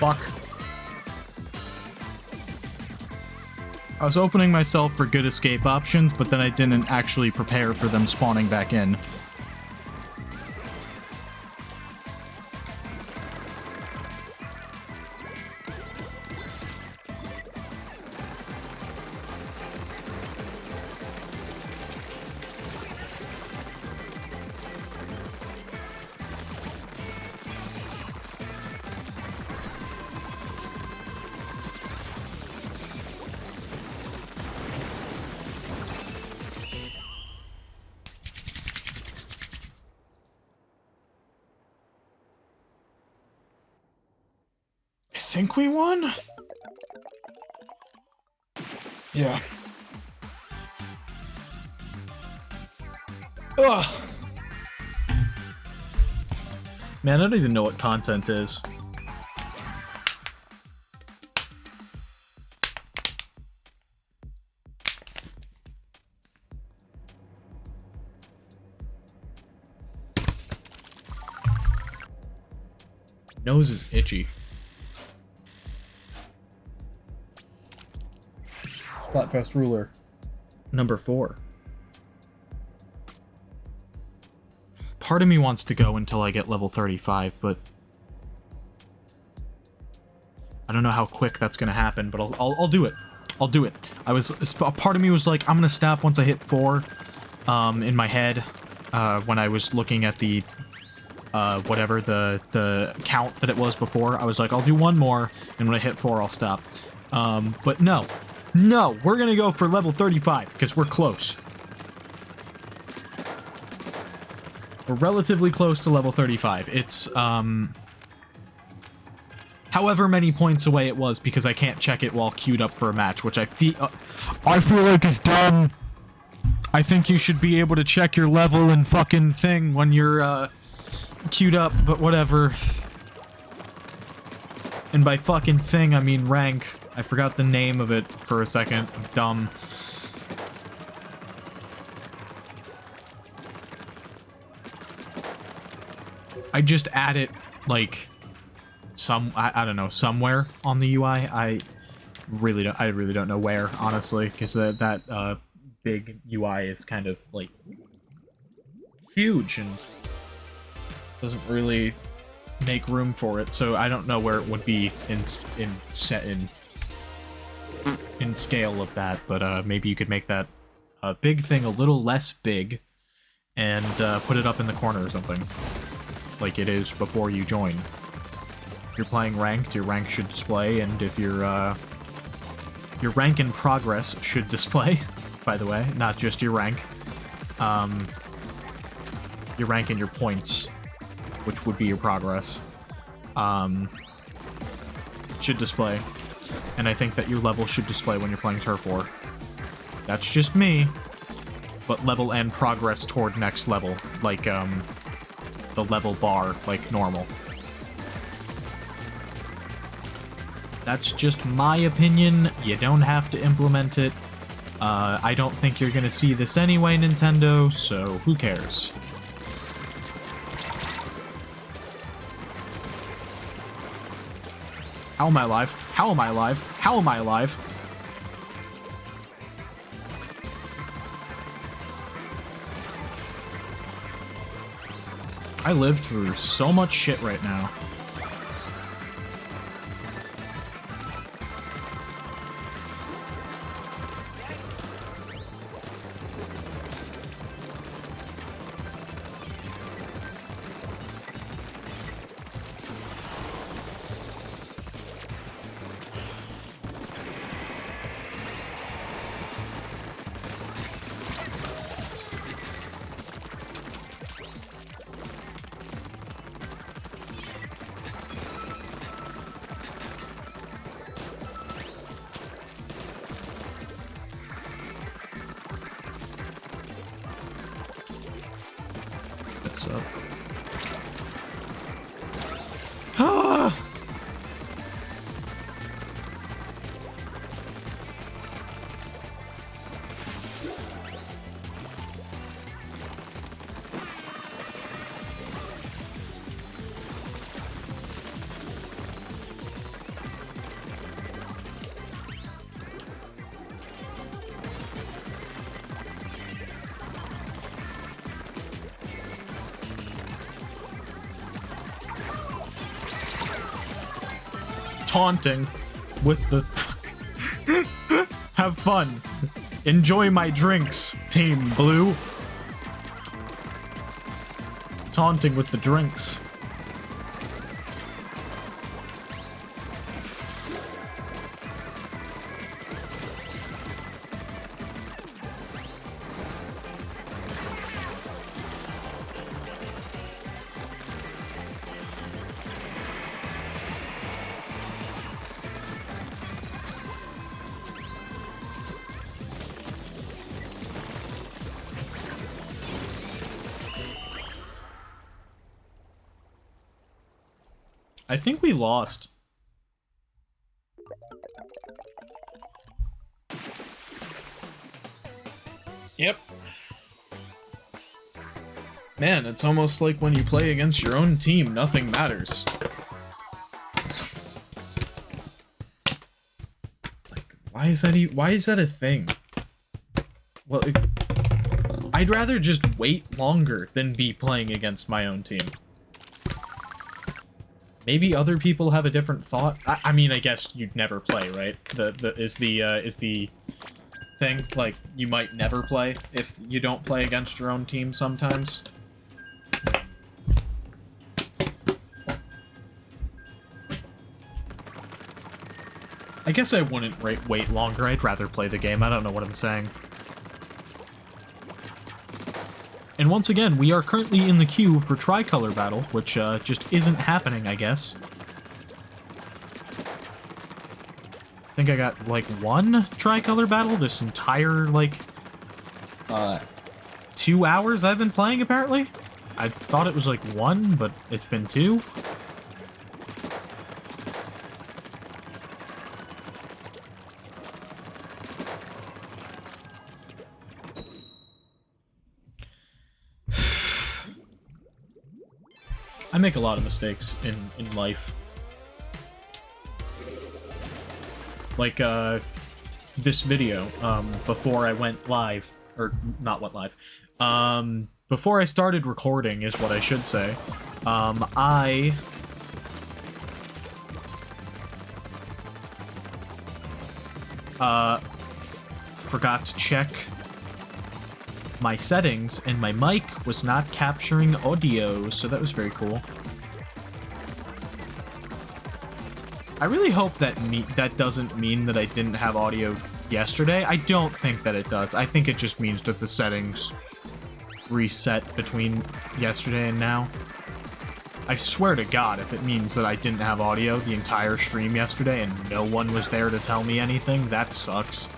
Fuck. I was opening myself for good escape options, but then I didn't actually prepare for them spawning back in. I think we won? Yeah. Ugh. Man, I don't even know what content is. Nose is itchy. Splatfest ruler. Number 4. Part of me wants to go until I get level 35, but I don't know how quick that's gonna happen, but I'll do it. I'll do it. A part of me was like, I'm gonna stop once I hit 4, in my head, when I was looking at the, whatever, the count that it was before. I was like, I'll do one more, and when I hit 4, I'll stop. But no. No, we're gonna go for level 35, because we're close. We're relatively close to level 35. It's, however many points away it was, because I can't check it while queued up for a match, which I feel like is dumb. I think you should be able to check your level and fucking thing when you're, queued up, but whatever. And by fucking thing, I mean rank. I forgot the name of it for a second. I'm dumb. I just add it, like, I don't know, somewhere on the UI. I really don't know where, honestly, because that big UI is kind of like huge and doesn't really make room for it. So I don't know where it would be in scale of that, but maybe you could make that big thing a little less big and put it up in the corner or something, like it is before you join. If you're playing ranked, your rank should display, and if your rank in progress should display, by the way, not just your rank. Your rank and your points, which would be your progress, should display. And I think that your level should display when you're playing Turf War. That's just me, but level and progress toward next level, like, the level bar, like normal. That's just my opinion. You don't have to implement it. I don't think you're gonna see this anyway, Nintendo, so who cares? How am I alive? How am I alive? How am I alive? I lived through so much shit right now. What's up? Ah! Taunting with the have fun. Enjoy my drinks, Team Blue. Taunting with the drinks. I think we lost. Yep. Man, it's almost like when you play against your own team, nothing matters. Like, why is that a thing? Well, I'd rather just wait longer than be playing against my own team. Maybe other people have a different thought. I mean, I guess you'd never play, right? Is the thing, like, you might never play if you don't play against your own team sometimes. I guess I wouldn't wait longer. I'd rather play the game. I don't know what I'm saying. And once again, we are currently in the queue for Tricolor Battle, which just isn't happening, I guess. I think I got, like, one Tricolor Battle this entire, like, 2 hours I've been playing, apparently. I thought it was, like, one, but it's been two. I make a lot of mistakes in life. Like, this video, before I went live, or not went live, before I started recording is what I should say, I forgot to check my settings, and my mic was not capturing audio, so that was very cool. I really hope that that doesn't mean that I didn't have audio yesterday. I don't think that it does. I think it just means that the settings reset between yesterday and now. I swear to God, if it means that I didn't have audio the entire stream yesterday and no one was there to tell me anything, that sucks.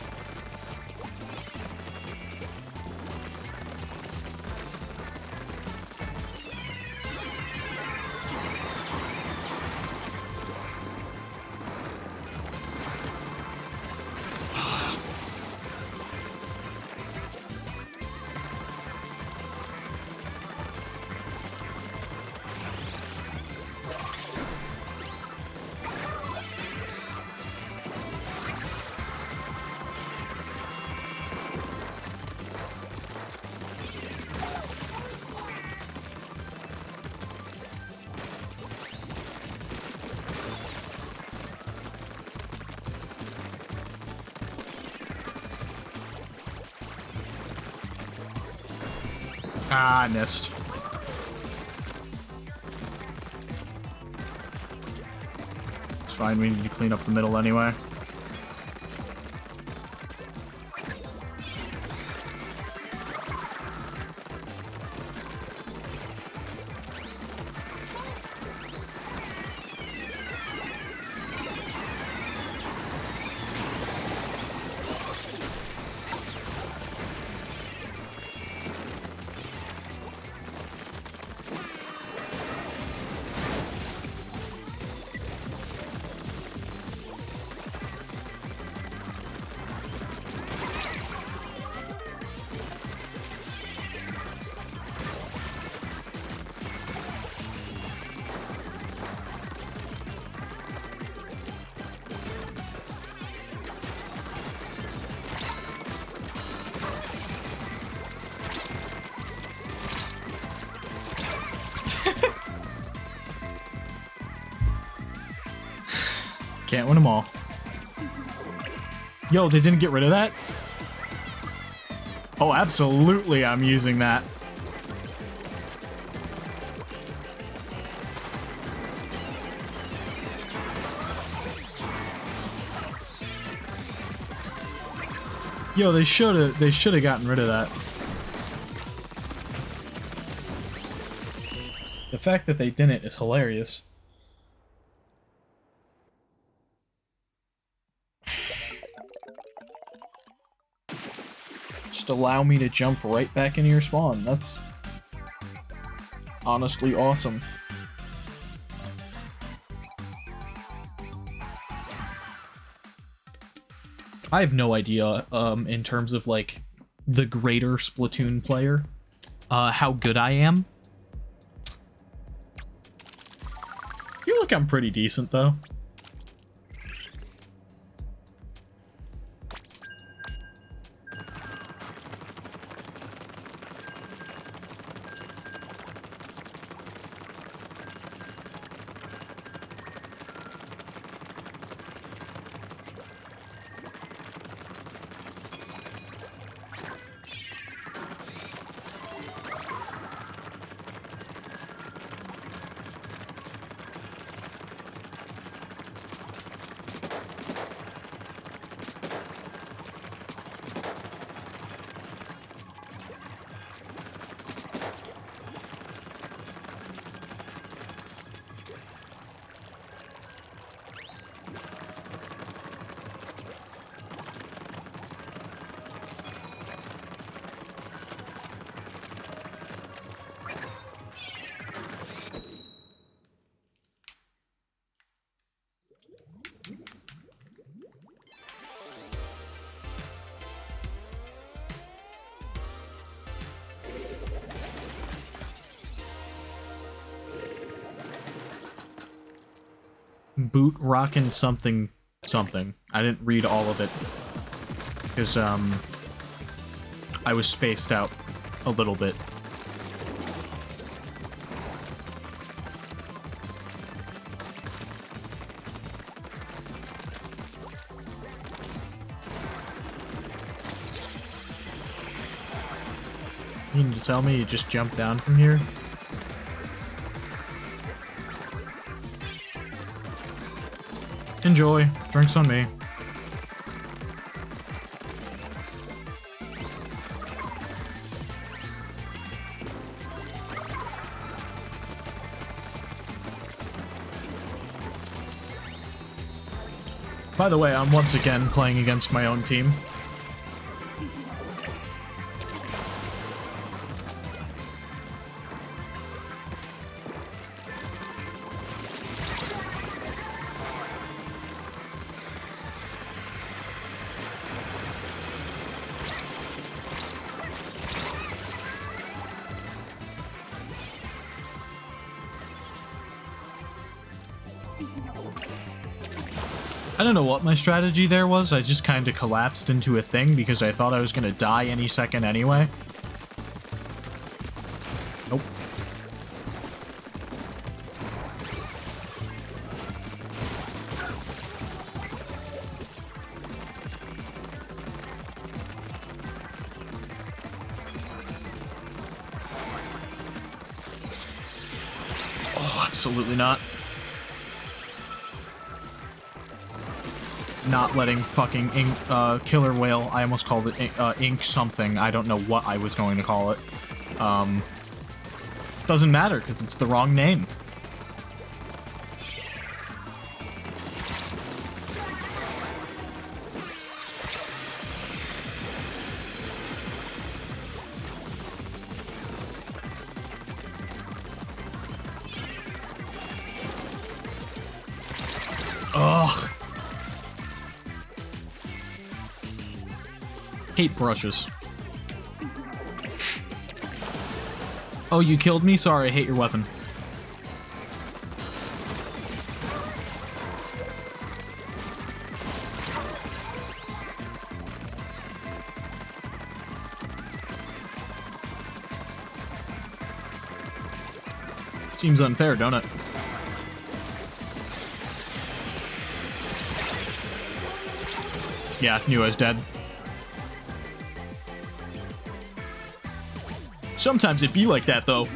Ah, I missed. It's fine, we need to clean up the middle anyway. Can't win them all. Yo, they didn't get rid of that? Oh, absolutely I'm using that. Yo, they should have gotten rid of that. The fact that they didn't is hilarious. Just allow me to jump right back into your spawn. That's honestly awesome. I have no idea, in terms of, like, the greater Splatoon player, how good I am. I feel like I'm pretty decent, though. Boot rockin' something something. I didn't read all of it. Because, I was spaced out a little bit. You mean to tell me you just jumped down from here? Enjoy. Drinks on me. By the way, I'm once again playing against my own team. I don't know what my strategy there was. I just kind of collapsed into a thing because I thought I was going to die any second anyway. Nope. Oh, absolutely not. Not letting fucking killer whale, I almost called it ink something. I don't know what I was going to call it. Doesn't matter, because it's the wrong name. Ugh. Hate brushes. Oh, you killed me? Sorry, I hate your weapon. Seems unfair, don't it? Yeah, knew I was dead. Sometimes it be like that, though.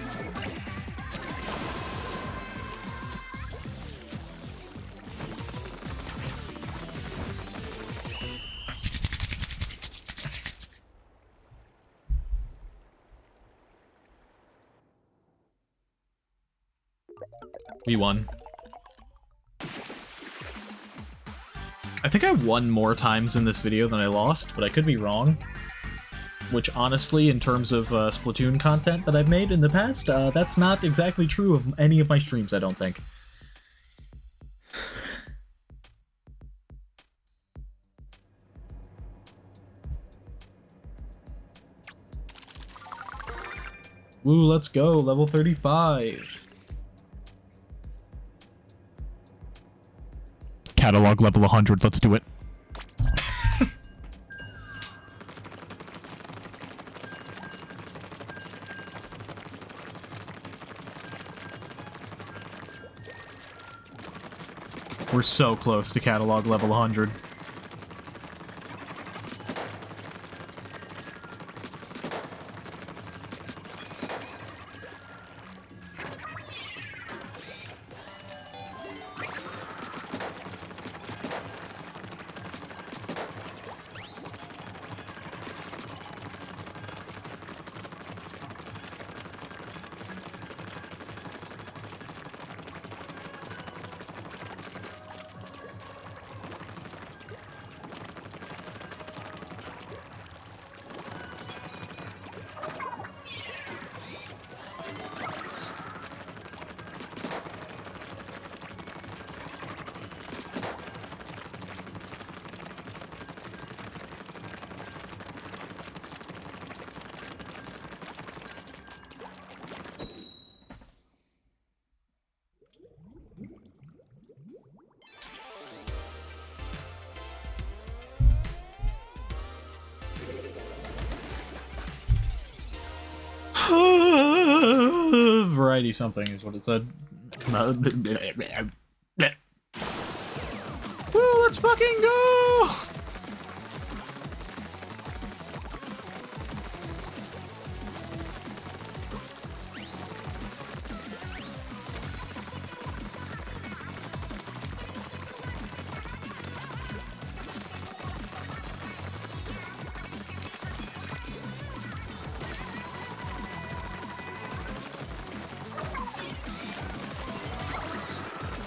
We won. I think I won more times in this video than I lost, but I could be wrong. Which, honestly, in terms of Splatoon content that I've made in the past, that's not exactly true of any of my streams, I don't think. Woo, let's go, level 35. Catalog level 100, let's do it. We're so close to catalog level 100. variety something is what it said. Woo, let's fucking go!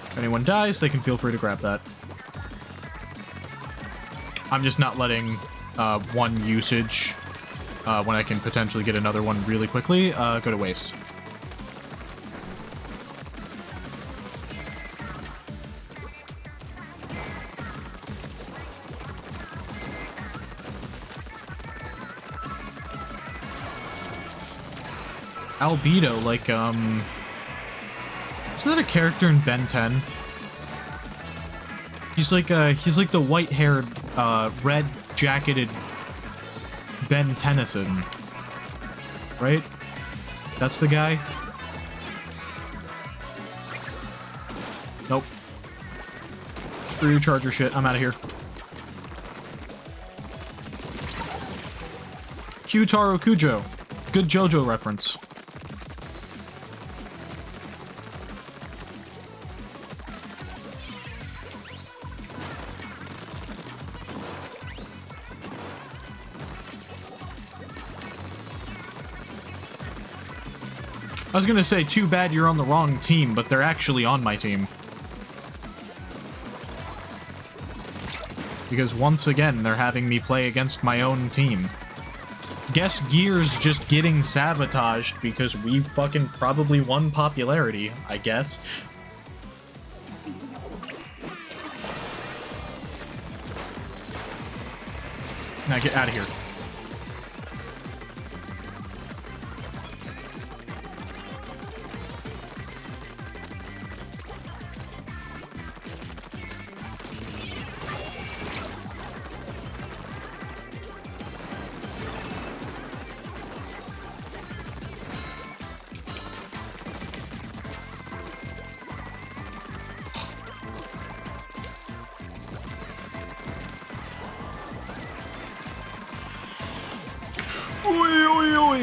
If anyone dies, they can feel free to grab that. I'm just not letting one usage, when I can potentially get another one really quickly, go to waste. Albedo, like, isn't that a character in Ben 10? He's like the white-haired, red-jacketed Ben Tennyson. Right? That's the guy? Nope. Screw your charger shit. I'm out of here. Kyutaro Kujo. Good JoJo reference. I was gonna say, too bad you're on the wrong team, but they're actually on my team. Because once again, they're having me play against my own team. Guess Gear's just getting sabotaged because we fucking probably won popularity, I guess. Now get out of here.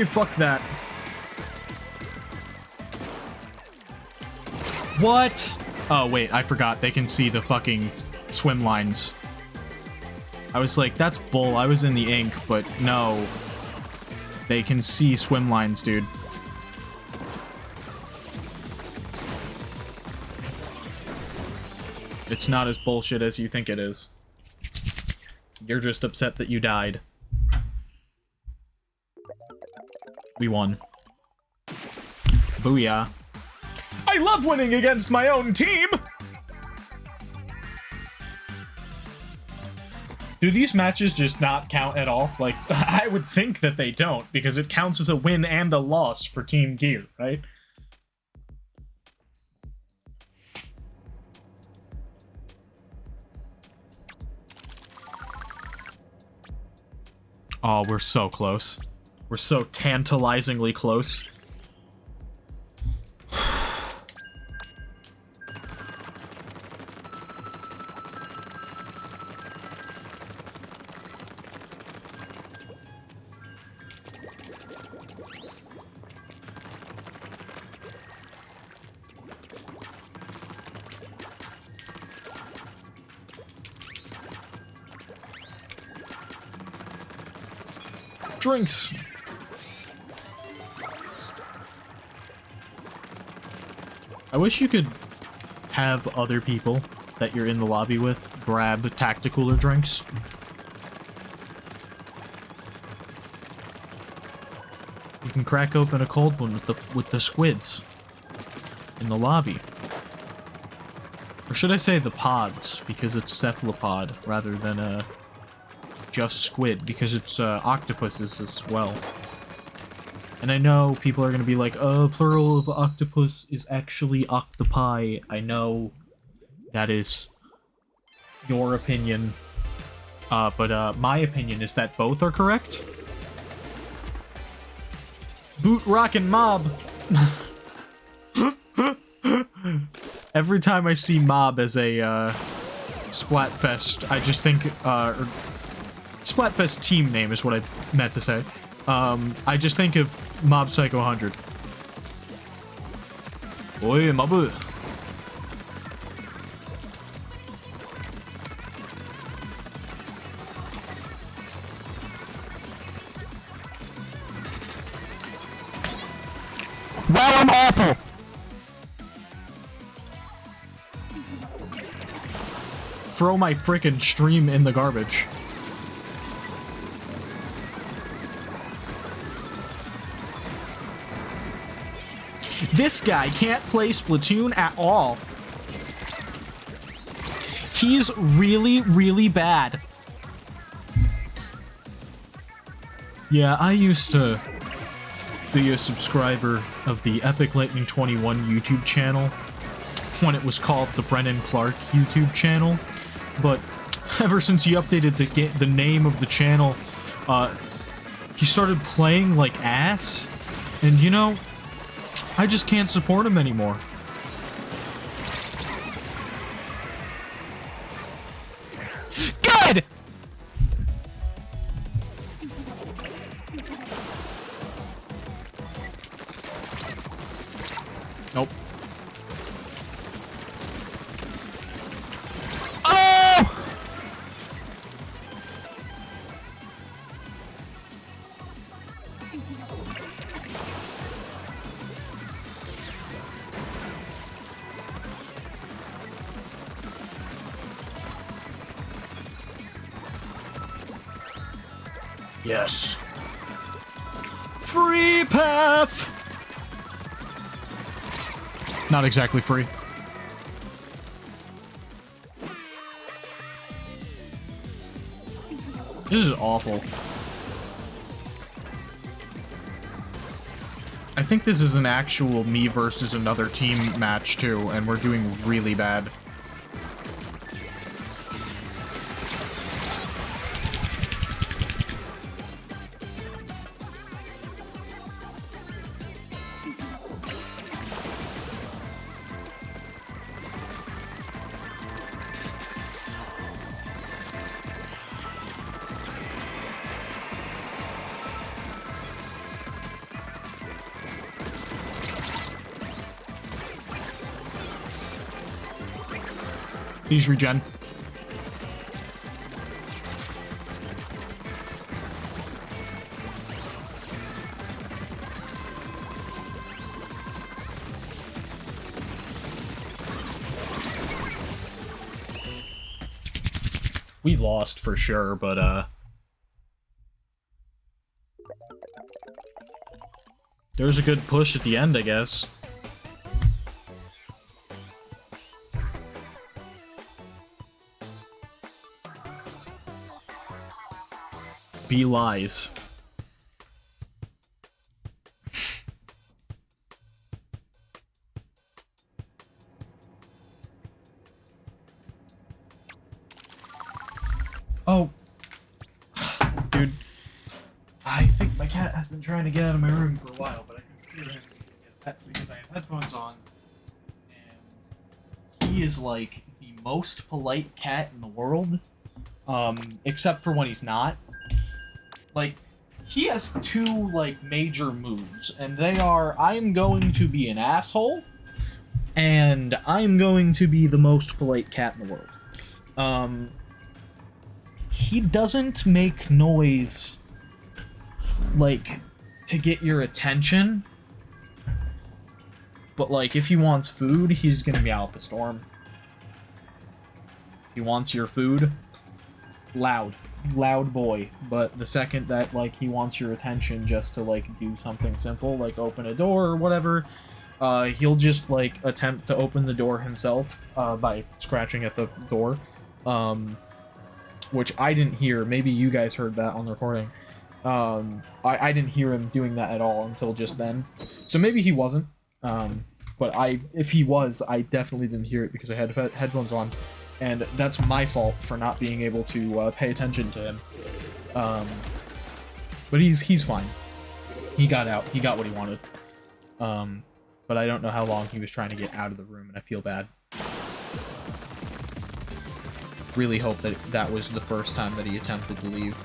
Fuck that. What? Oh, wait, I forgot. They can see the fucking swim lines. I was like, that's bull. I was in the ink, but no. They can see swim lines, dude. It's not as bullshit as you think it is. You're just upset that you died. We won. Booyah. I love winning against my own team! Do these matches just not count at all? Like, I would think that they don't, because it counts as a win and a loss for Team Gear, right? Oh, we're so close. We're so tantalizingly close. Drinks. I wish you could have other people that you're in the lobby with grab tacticooler drinks. You can crack open a cold one with the squids in the lobby. Or should I say the pods, because it's cephalopod rather than just squid, because it's octopuses as well. And I know people are going to be like, plural of octopus is actually octopi. I know that is your opinion. But my opinion is that both are correct. Boot rockin' mob. Every time I see Mob as a Splatfest, I just think or Splatfest team name is what I meant to say. I just think of Mob Psycho 100. Oi, Mob. Well, I'm awful. Throw my frickin' stream in the garbage. This guy can't play Splatoon at all. He's really, really bad. Yeah, I used to be a subscriber of the EpicLightning21 YouTube channel when it was called the Brennan Clark YouTube channel, but ever since he updated the name of the channel, he started playing like ass, and you know, I just can't support him anymore. Good! Nope. Oh! Yes. Free path! Not exactly free. This is awful. I think this is an actual me versus another team match too, and we're doing really bad. Please regen. We lost for sure, but there's a good push at the end, I guess. Be lies. Oh. Dude. I think my cat has been trying to get out of my room for a while, but I can hear him because I have headphones on. And he is like the most polite cat in the world. Except for when he's not. Like, he has two, like, major moods, and they are, I'm going to be an asshole, and I'm going to be the most polite cat in the world. He doesn't make noise, like, to get your attention, but, like, if he wants food, he's gonna meow up a storm. If he wants your food, loud boy, but the second that, like, he wants your attention just to, like, do something simple, like open a door or whatever, he'll just, like, attempt to open the door himself, by scratching at the door, which I didn't hear. Maybe you guys heard that on the recording. I didn't hear him doing that at all until just then, so maybe he wasn't, but if he was, I definitely didn't hear it because I had headphones on. And that's my fault for not being able to pay attention to him. But he's fine. He got out. He got what he wanted. But I don't know how long he was trying to get out of the room, and I feel bad. really hope that that was the first time that he attempted to leave.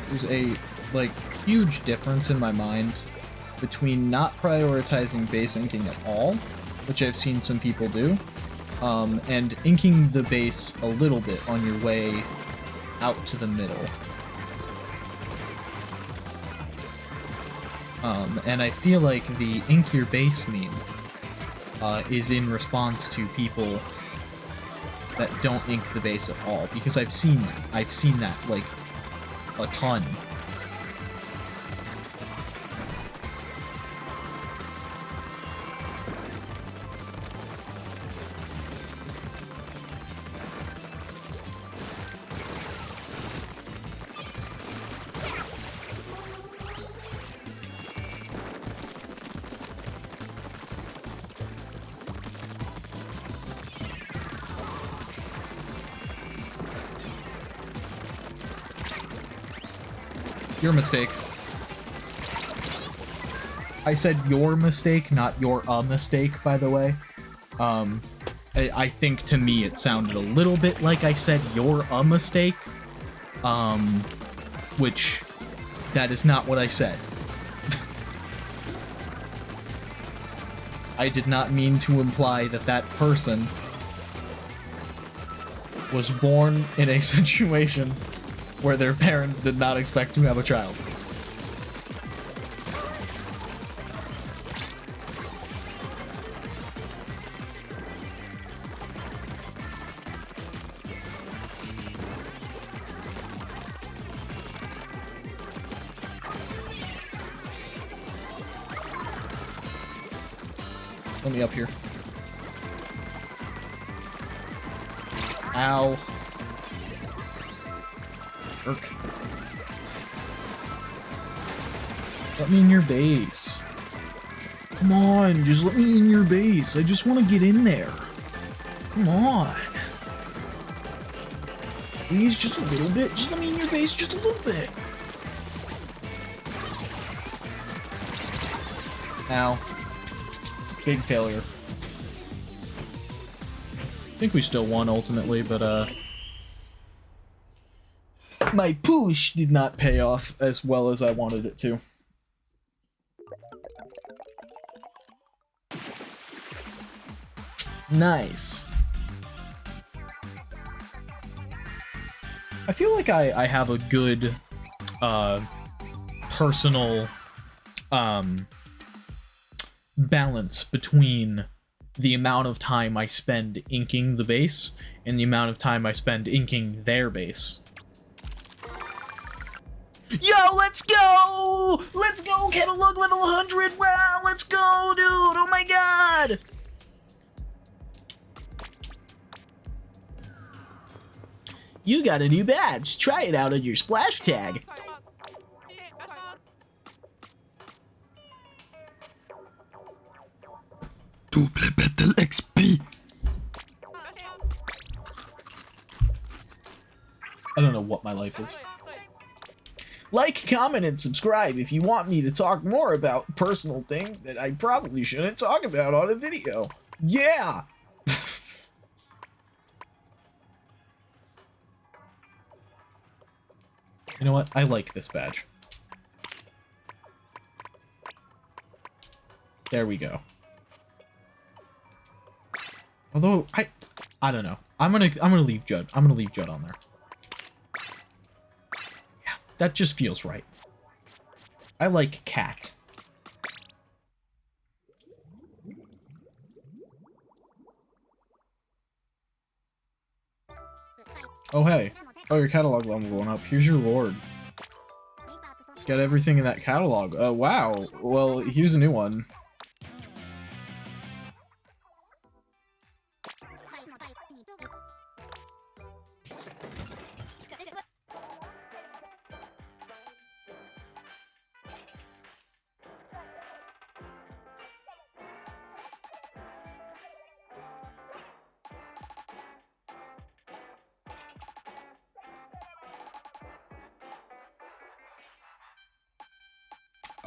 There's a, like, huge difference in my mind between not prioritizing base inking at all, which I've seen some people do, and inking the base a little bit on your way out to the middle. And I feel like the ink your base meme is in response to people that don't ink the base at all, because I've seen that. I've seen that, like, a ton. Your mistake. I said your mistake, not your mistake, by the way. I think to me it sounded a little bit like I said you're a mistake. Which, that is not what I said. I did not mean to imply that that person was born in a situation where their parents did not expect to have a child. Let me up here. Ow. Jerk. Let me in your base. Come on, just let me in your base. I just want to get in there. Come on. Please, just a little bit. Just let me in your base just a little bit. Ow. Big failure. I think we still won ultimately, but my push did not pay off as well as I wanted it to. Nice. I feel like I have a good personal balance between the amount of time I spend inking the base and the amount of time I spend inking their base. Yo, let's go! Let's go! Catalog level 100! Wow, let's go, dude! Oh my god! You got a new badge. Try it out on your splash tag. Double battle XP. I don't know what my life is. Like, comment, and subscribe if you want me to talk more about personal things that I probably shouldn't talk about on a video. Yeah! You know what? I like this badge. There we go. Although I don't know. I'm gonna leave Judd. I'm gonna leave Judd on there. Yeah, that just feels right. I like Cat. Oh hey. Oh, your catalog level going up. Here's your reward. Got everything in that catalog. Oh wow. Well, here's a new one.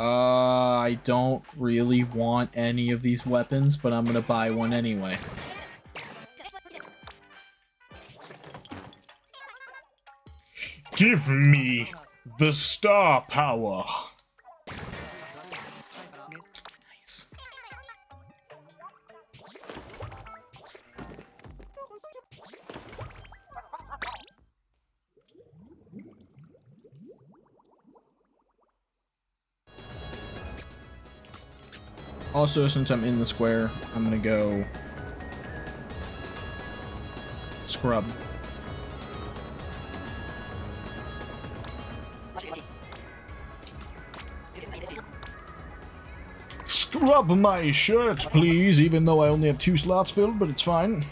I don't really want any of these weapons, but I'm gonna buy one anyway. Give me the star power. Nice. Also, since I'm in the square, I'm gonna go scrub. Scrub my shirt, please, even though I only have 2 slots filled, but it's fine.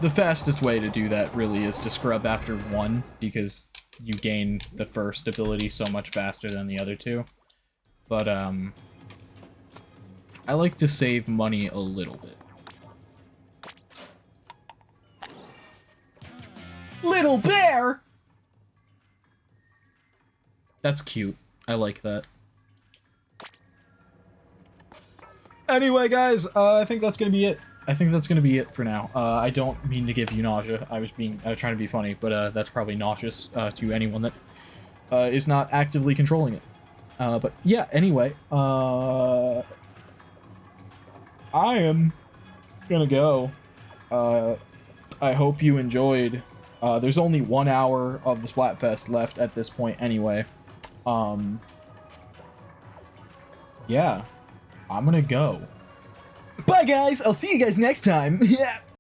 The fastest way to do that really is to scrub after 1, because you gain the first ability so much faster than the other 2. But, I like to save money a little bit. Little bear! That's cute. I like that. Anyway, guys, I think that's gonna be it. I think that's gonna be it for now. I don't mean to give you nausea. I was trying to be funny, but that's probably nauseous to anyone that is not actively controlling it. But yeah, anyway, I am gonna go. I hope you enjoyed. There's only 1 hour of the Splatfest left at this point anyway. Yeah, I'm gonna go. Bye, guys. I'll see you guys next time. Yeah.